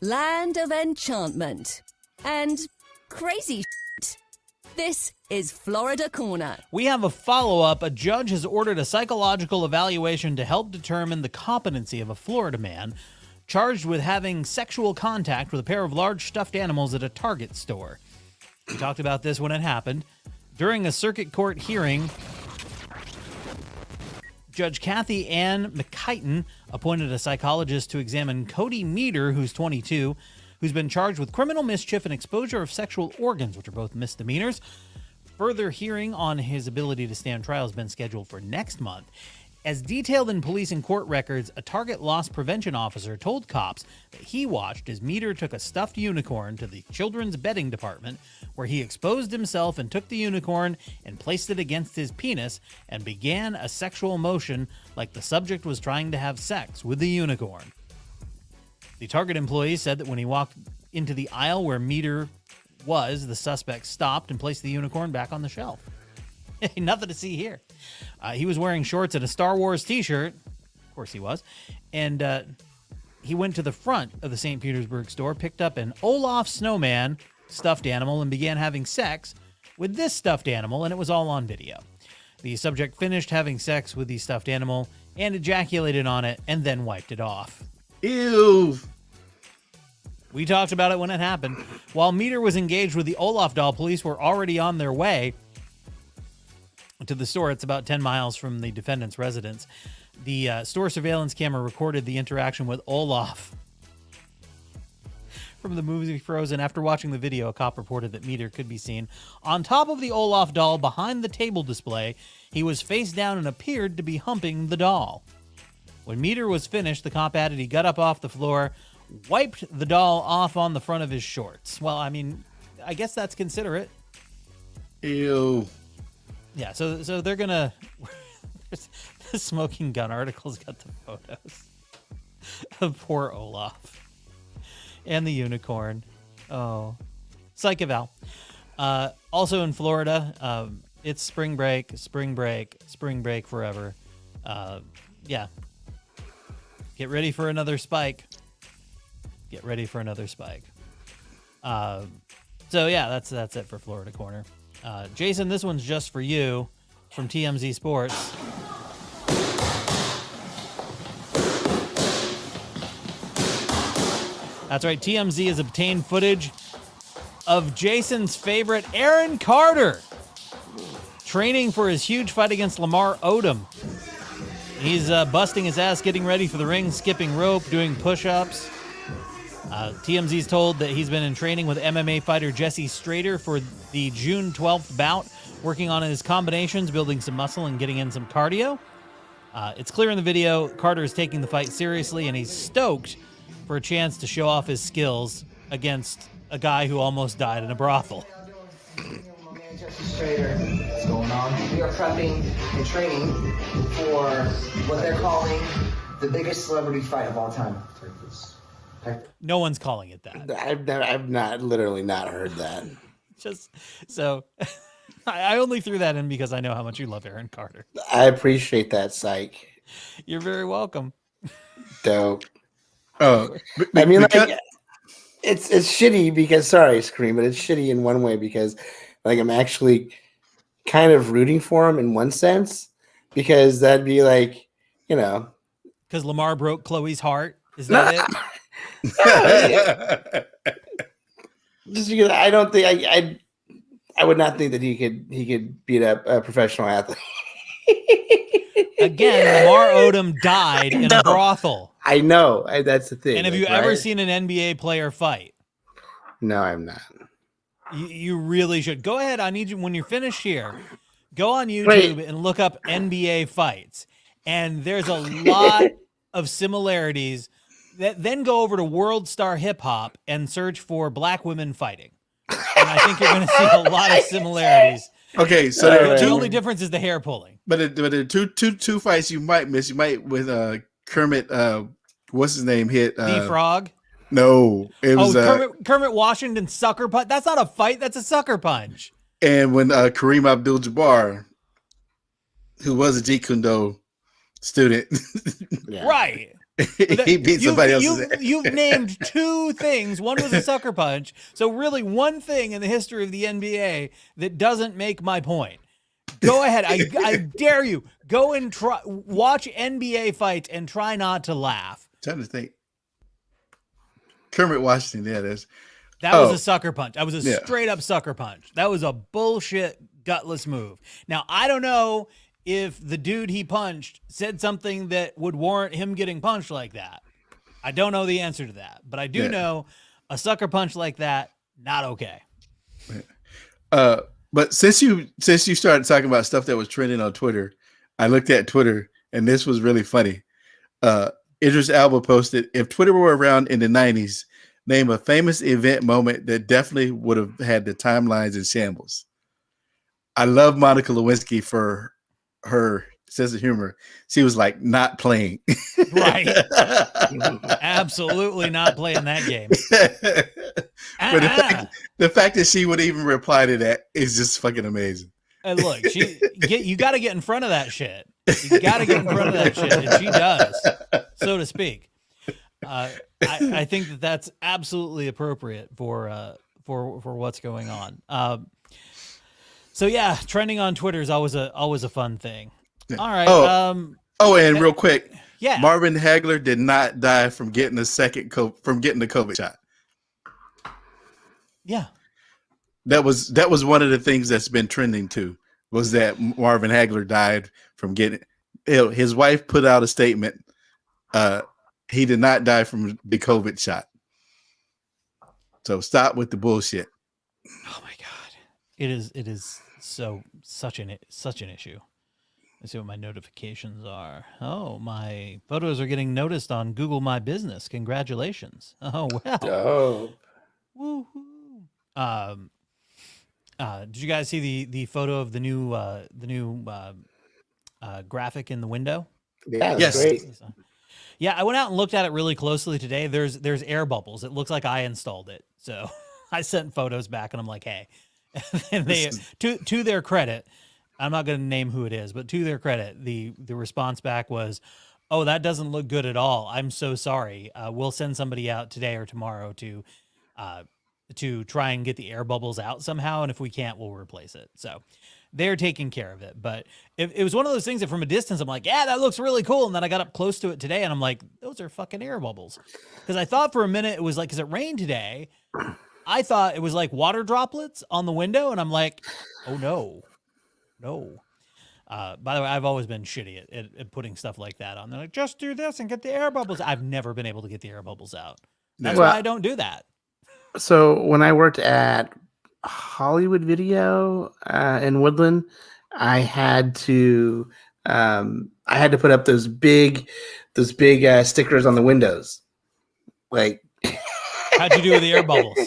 land of enchantment and crazy shit. This is Florida Corner. We have a follow-up. A judge has ordered a psychological evaluation to help determine the competency of a Florida man charged with having sexual contact with a pair of large stuffed animals at a Target store. We talked about this when it happened. During a circuit court hearing, Judge Kathy Ann McKighton appointed a psychologist to examine Cody Meter, who's 22, who's been charged with criminal mischief and exposure of sexual organs, which are both misdemeanors. Further hearing on his ability to stand trial has been scheduled for next month. As detailed in police and court records, a Target loss prevention officer told cops that he watched as Meter took a stuffed unicorn to the children's bedding department, where he exposed himself and took the unicorn and placed it against his penis and began a sexual motion like the subject was trying to have sex with the unicorn. The Target employee said that when he walked into the aisle where Meter was, the suspect stopped and placed the unicorn back on the shelf. Nothing to see here. He was wearing shorts and a Star Wars t-shirt. Of course he was. And he went to the front of the St. Petersburg store, picked up an Olaf snowman stuffed animal, and began having sex with this stuffed animal, and it was all on video. The subject finished having sex with the stuffed animal and ejaculated on it and then wiped it off. Ew. We talked about it when it happened. While Meter was engaged with the Olaf doll, police were already on their way to the store. It's about 10 miles from the defendant's residence. The store surveillance camera recorded the interaction with Olaf from the movie Frozen. After watching the video, a cop reported that Meter could be seen on top of the Olaf doll behind the table display. He was face down and appeared to be humping the doll. When Meter was finished, the cop added he got up off the floor, wiped the doll off on the front of his shorts. Well, I mean, I guess that's considerate. Ew. Yeah, so they're gonna. The smoking gun article's got the photos of poor Olaf and the unicorn. Oh, psych eval. Also in Florida, it's spring break forever. Yeah. Get ready for another spike. So yeah, that's it for Florida Corner. Jason, this one's just for you from TMZ Sports. That's right. TMZ has obtained footage of Jason's favorite, Aaron Carter, training for his huge fight against Lamar Odom. He's busting his ass, getting ready for the ring, skipping rope, doing push-ups. TMZ's told that he's been in training with MMA fighter Jesse Strader for the June 12th bout, working on his combinations, building some muscle, and getting in some cardio. It's clear in the video Carter is taking the fight seriously, and he's stoked for a chance to show off his skills against a guy who almost died in a brothel. Jesse Strader. that's going on. We are prepping and training for what they're calling the biggest celebrity fight of all time. No one's calling it that. I've literally not heard that. Just so I only threw that in because I know how much you love Aaron Carter. I appreciate that, Psych. You're very welcome. Dope. Oh, I mean, like, it's shitty because Scream, but it's shitty in one way because like I'm actually kind of rooting for him in one sense because that'd be like, you know, because Lamar broke Chloe's heart. Is that it? Just because I don't think I would not think that he could beat up a professional athlete. Again, Lamar Odom died in a brothel. I know. That's the thing. And have you ever seen an NBA player fight? No, I'm not. You really should. Go ahead. I need you, when you're finished here, go on YouTube and look up NBA fights. And there's a lot of similarities. Then go over to World Star Hip Hop and search for black women fighting. And I think you're going to see a lot of similarities. Okay, so the only difference is the hair pulling. But there are two fights you might miss. You might with Kermit. What's his name? Hit the Frog. No, it was Kermit Washington sucker punch. That's not a fight. That's a sucker punch. And when Kareem Abdul-Jabbar, who was a Jeet Kune Do student, right. He beat somebody else's ass. You've named two things. One was a sucker punch. So really one thing in the history of the NBA that doesn't make my point. Go ahead. I dare you. Go and watch NBA fights and try not to laugh. I'm trying to think. Kermit Washington, that was a sucker punch. That was a straight up sucker punch. That was a bullshit, gutless move. Now, I don't know if the dude he punched said something that would warrant him getting punched like that. I don't know the answer to that, but I do know a sucker punch like that, not okay. But since you started talking about stuff that was trending on Twitter, I looked at Twitter and this was really funny. Idris Elba posted, if Twitter were around in the 90s, name a famous event moment that definitely would have had the timelines in shambles. I love Monica Lewinsky for her sense of humor. She was like not playing. Right. Absolutely not playing that game. But the fact that she would even reply to that is just fucking amazing. And look, you got to get in front of that shit. You got to get in front of that shit, and she does, so to speak. I think that's absolutely appropriate for what's going on. So yeah, trending on Twitter is always a fun thing. All right. And real quick, yeah, Marvin Hagler did not die from getting the COVID shot. Yeah, that was one of the things that's been trending too. Was that Marvin Hagler died from getting? His wife put out a statement. He did not die from the COVID shot. So stop with the bullshit. Oh my God, it is such an issue. Let's see what my notifications are. Oh, my photos are getting noticed on Google My Business. Congratulations. Oh, wow. Oh. Woohoo. Did you guys see the photo of the new graphic in the window? Yeah, yes. Great. Yeah, I went out and looked at it really closely today. There's air bubbles. It looks like I installed it. So I sent photos back and I'm like, hey. And they to their credit, I'm not going to name who it is, but to their credit, the response back was, "Oh, that doesn't look good at all. I'm so sorry. We'll send somebody out today or tomorrow to try and get the air bubbles out somehow, and if we can't, we'll replace it." So they're taking care of it. But it was one of those things that from a distance, I'm like, "Yeah, that looks really cool." And then I got up close to it today, and I'm like, "Those are fucking air bubbles," because I thought for a minute it was like, because it rained today, I thought it was like water droplets on the window, and I'm like, "Oh no." No. By the way, I've always been shitty at putting stuff like that on. They're like, just do this and get the air bubbles. I've never been able to get the air bubbles out. That's why I don't do that. So when I worked at Hollywood Video in Woodland, I had to put up those big stickers on the windows. Like, how'd you do with the air bubbles?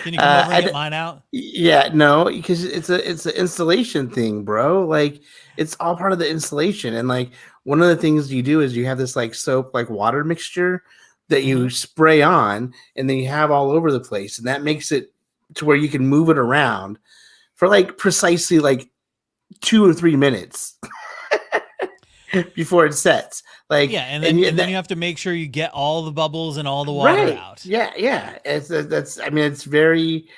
Can you come over and get mine out? Yeah, no, because it's an installation thing, bro. Like it's all part of the installation. And like one of the things you do is you have this like soap, like water mixture that you spray on, and then you have all over the place, and that makes it to where you can move it around for like precisely like 2 or 3 minutes before it sets. Like and then you have to make sure you get all the bubbles and all the water out. Yeah. It's very.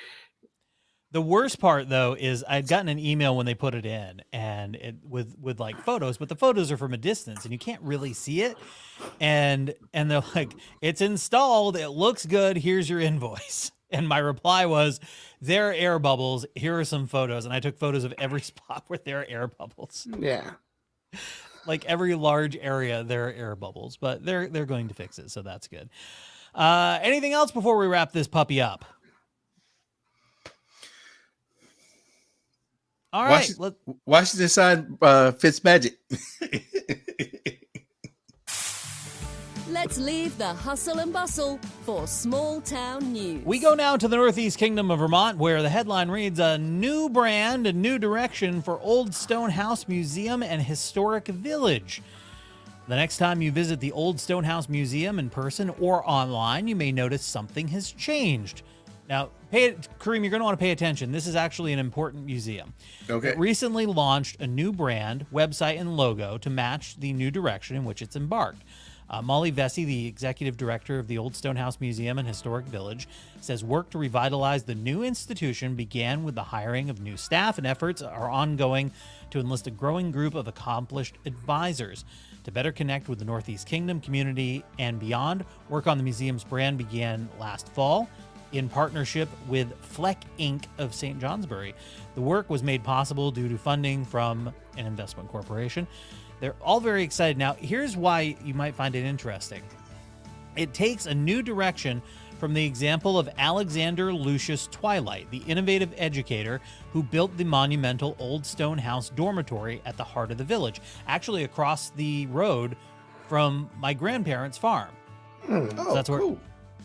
The worst part though is I'd gotten an email when they put it in, and it with like photos, but the photos are from a distance and you can't really see it. And they're like, it's installed, it looks good, here's your invoice. And my reply was, there are air bubbles, here are some photos. And I took photos of every spot where there are air bubbles. Yeah. Like every large area, there are air bubbles, but they're going to fix it, so that's good. Anything else before we wrap this puppy up? All right. Washington sign Fitzmagic. Let's leave the hustle and bustle for small town news. We go now to the Northeast Kingdom of Vermont, where the headline reads, a new brand, a new direction for Old Stone House Museum and Historic Village. The next time you visit the Old Stone House Museum in person or online, you may notice something has changed. Now, Kareem, you're going to want to pay attention. This is actually an important museum. Okay. It recently launched a new brand, website, and logo to match the new direction in which it's embarked. Molly Vesey, the executive director of the Old Stone House Museum and Historic Village, says work to revitalize the new institution began with the hiring of new staff, and efforts are ongoing to enlist a growing group of accomplished advisors. To better connect with the Northeast Kingdom community and beyond, work on the museum's brand began last fall in partnership with Fleck Inc. of St. Johnsbury. The work was made possible due to funding from an investment corporation. They're all very excited. Now, here's why you might find it interesting. It takes a new direction from the example of Alexander Lucius Twilight, the innovative educator who built the monumental Old Stone House dormitory at the heart of the village, actually across the road from my grandparents' farm. So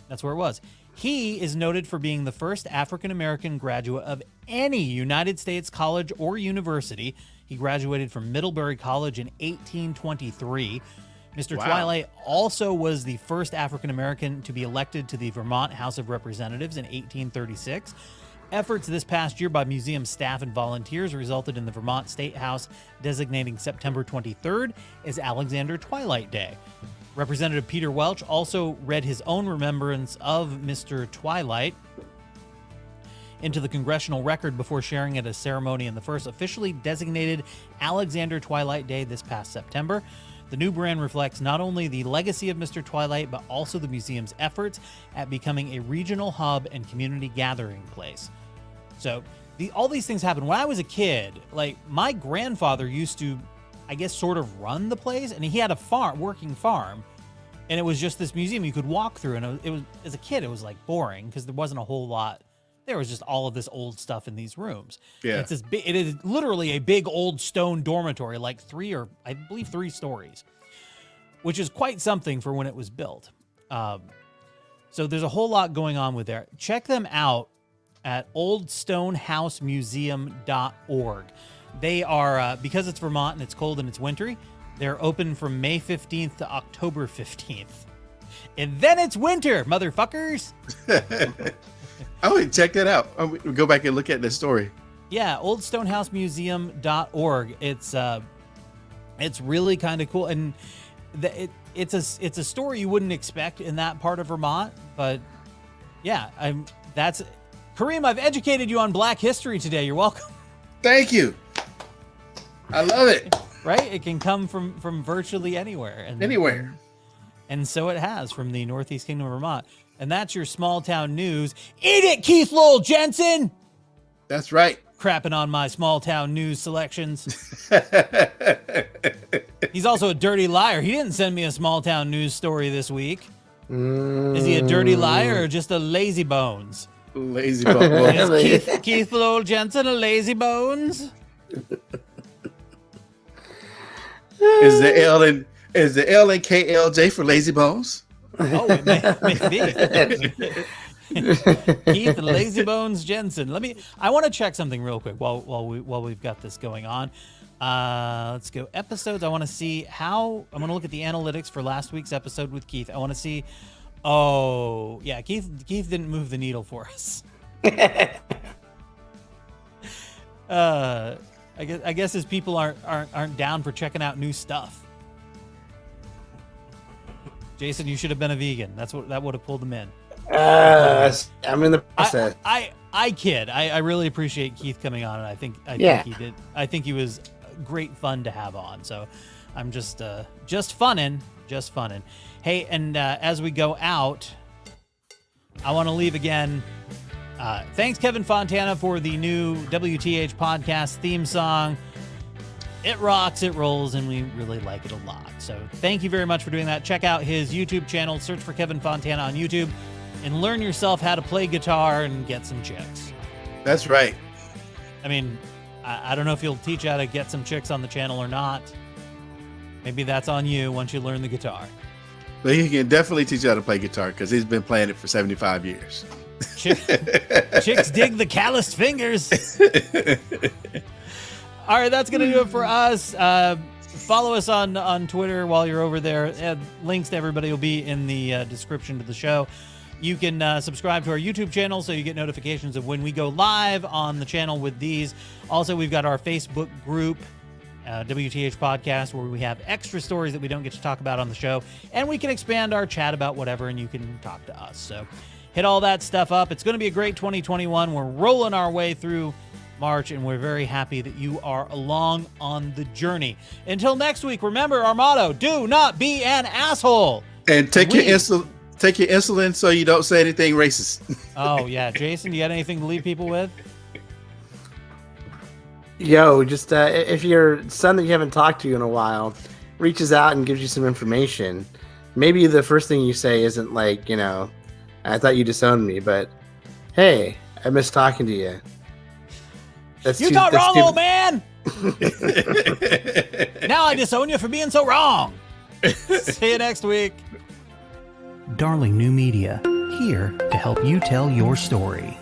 that's where it was. He is noted for being the first African-American graduate of any United States college or university. He graduated from Middlebury College in 1823. Mr. Twilight also was the first African-American to be elected to the Vermont House of Representatives in 1836. Efforts this past year by museum staff and volunteers resulted in the Vermont State House designating September 23rd as Alexander Twilight Day. Representative Peter Welch also read his own remembrance of Mr. Twilight into the congressional record before sharing at a ceremony in the first officially designated Alexander Twilight Day this past September. The new brand reflects not only the legacy of Mr. Twilight, but also the museum's efforts at becoming a regional hub and community gathering place. So all these things happen. When I was a kid, like my grandfather used to, I guess, sort of run the place, and he had a working farm, and it was just this museum you could walk through, and it was as a kid, it was like boring because there wasn't a whole lot. There was just all of this old stuff in these rooms. Yeah. It is literally a big old stone dormitory, like 3 stories, which is quite something for when it was built. So there's a whole lot going on with there. Check them out at oldstonehousemuseum.org. They are, because it's Vermont and it's cold and it's wintry, they're open from May 15th to October 15th. And then it's winter, motherfuckers. I would check that out. I would go back and look at the story. Yeah, oldstonehousemuseum.org. It's really kind of cool, and it's a story you wouldn't expect in that part of Vermont. But yeah, Kareem. I've educated you on Black history today. You're welcome. Thank you. I love it. Right? It can come from virtually anywhere. Anywhere. And so it has from the Northeast Kingdom of Vermont. And that's your small town news. Eat it, Keith Lowell Jensen. That's right. Crapping on my small town news selections. He's also a dirty liar. He didn't send me a small town news story this week. Is he a dirty liar or just a lazy bones? Lazy bones. Is Keith Lowell Jensen a lazy bones? Is the L and KLJ for lazy bones? Oh, it may be. Keith Lazy Bones Jensen. I want to check something real quick while we've got this going on. Let's go episodes. I want to see I'm going to look at the analytics for last week's episode with Keith. I want to see. Oh yeah, Keith didn't move the needle for us. I guess his people aren't down for checking out new stuff. Jason, you should have been a vegan. That would have pulled them in. I'm in the process. I kid. I really appreciate Keith coming on, and I think he did. I think he was great fun to have on. So I'm just funning. Hey, and as we go out, I want to leave again. Thanks, Kevin Fontana, for the new WTH podcast theme song. It rocks, it rolls, and we really like it a lot. So thank you very much for doing that. Check out his YouTube channel. Search for Kevin Fontana on YouTube and learn yourself how to play guitar and get some chicks. That's right. I mean, I don't know if he'll teach you how to get some chicks on the channel or not. Maybe that's on you once you learn the guitar. But he can definitely teach you how to play guitar because he's been playing it for 75 years. Chicks dig the calloused fingers. All right, that's going to do it for us. Follow us on Twitter while you're over there. Links to everybody will be in the description to the show. You can subscribe to our YouTube channel so you get notifications of when we go live on the channel with these. Also, we've got our Facebook group, WTH Podcast, where we have extra stories that we don't get to talk about on the show. And we can expand our chat about whatever, and you can talk to us. So hit all that stuff up. It's going to be a great 2021. We're rolling our way through March, and we're very happy that you are along on the journey. Until next week, remember our motto: do not be an asshole. And take your insulin so you don't say anything racist. Oh yeah, Jason, you got anything to leave people with? Yo, just if your son that you haven't talked to in a while reaches out and gives you some information, maybe the first thing you say isn't like, I thought you disowned me, but hey, I miss talking to you. You got wrong, old man. Now I disown you for being so wrong. See you next week. Darling New Media, here to help you tell your story.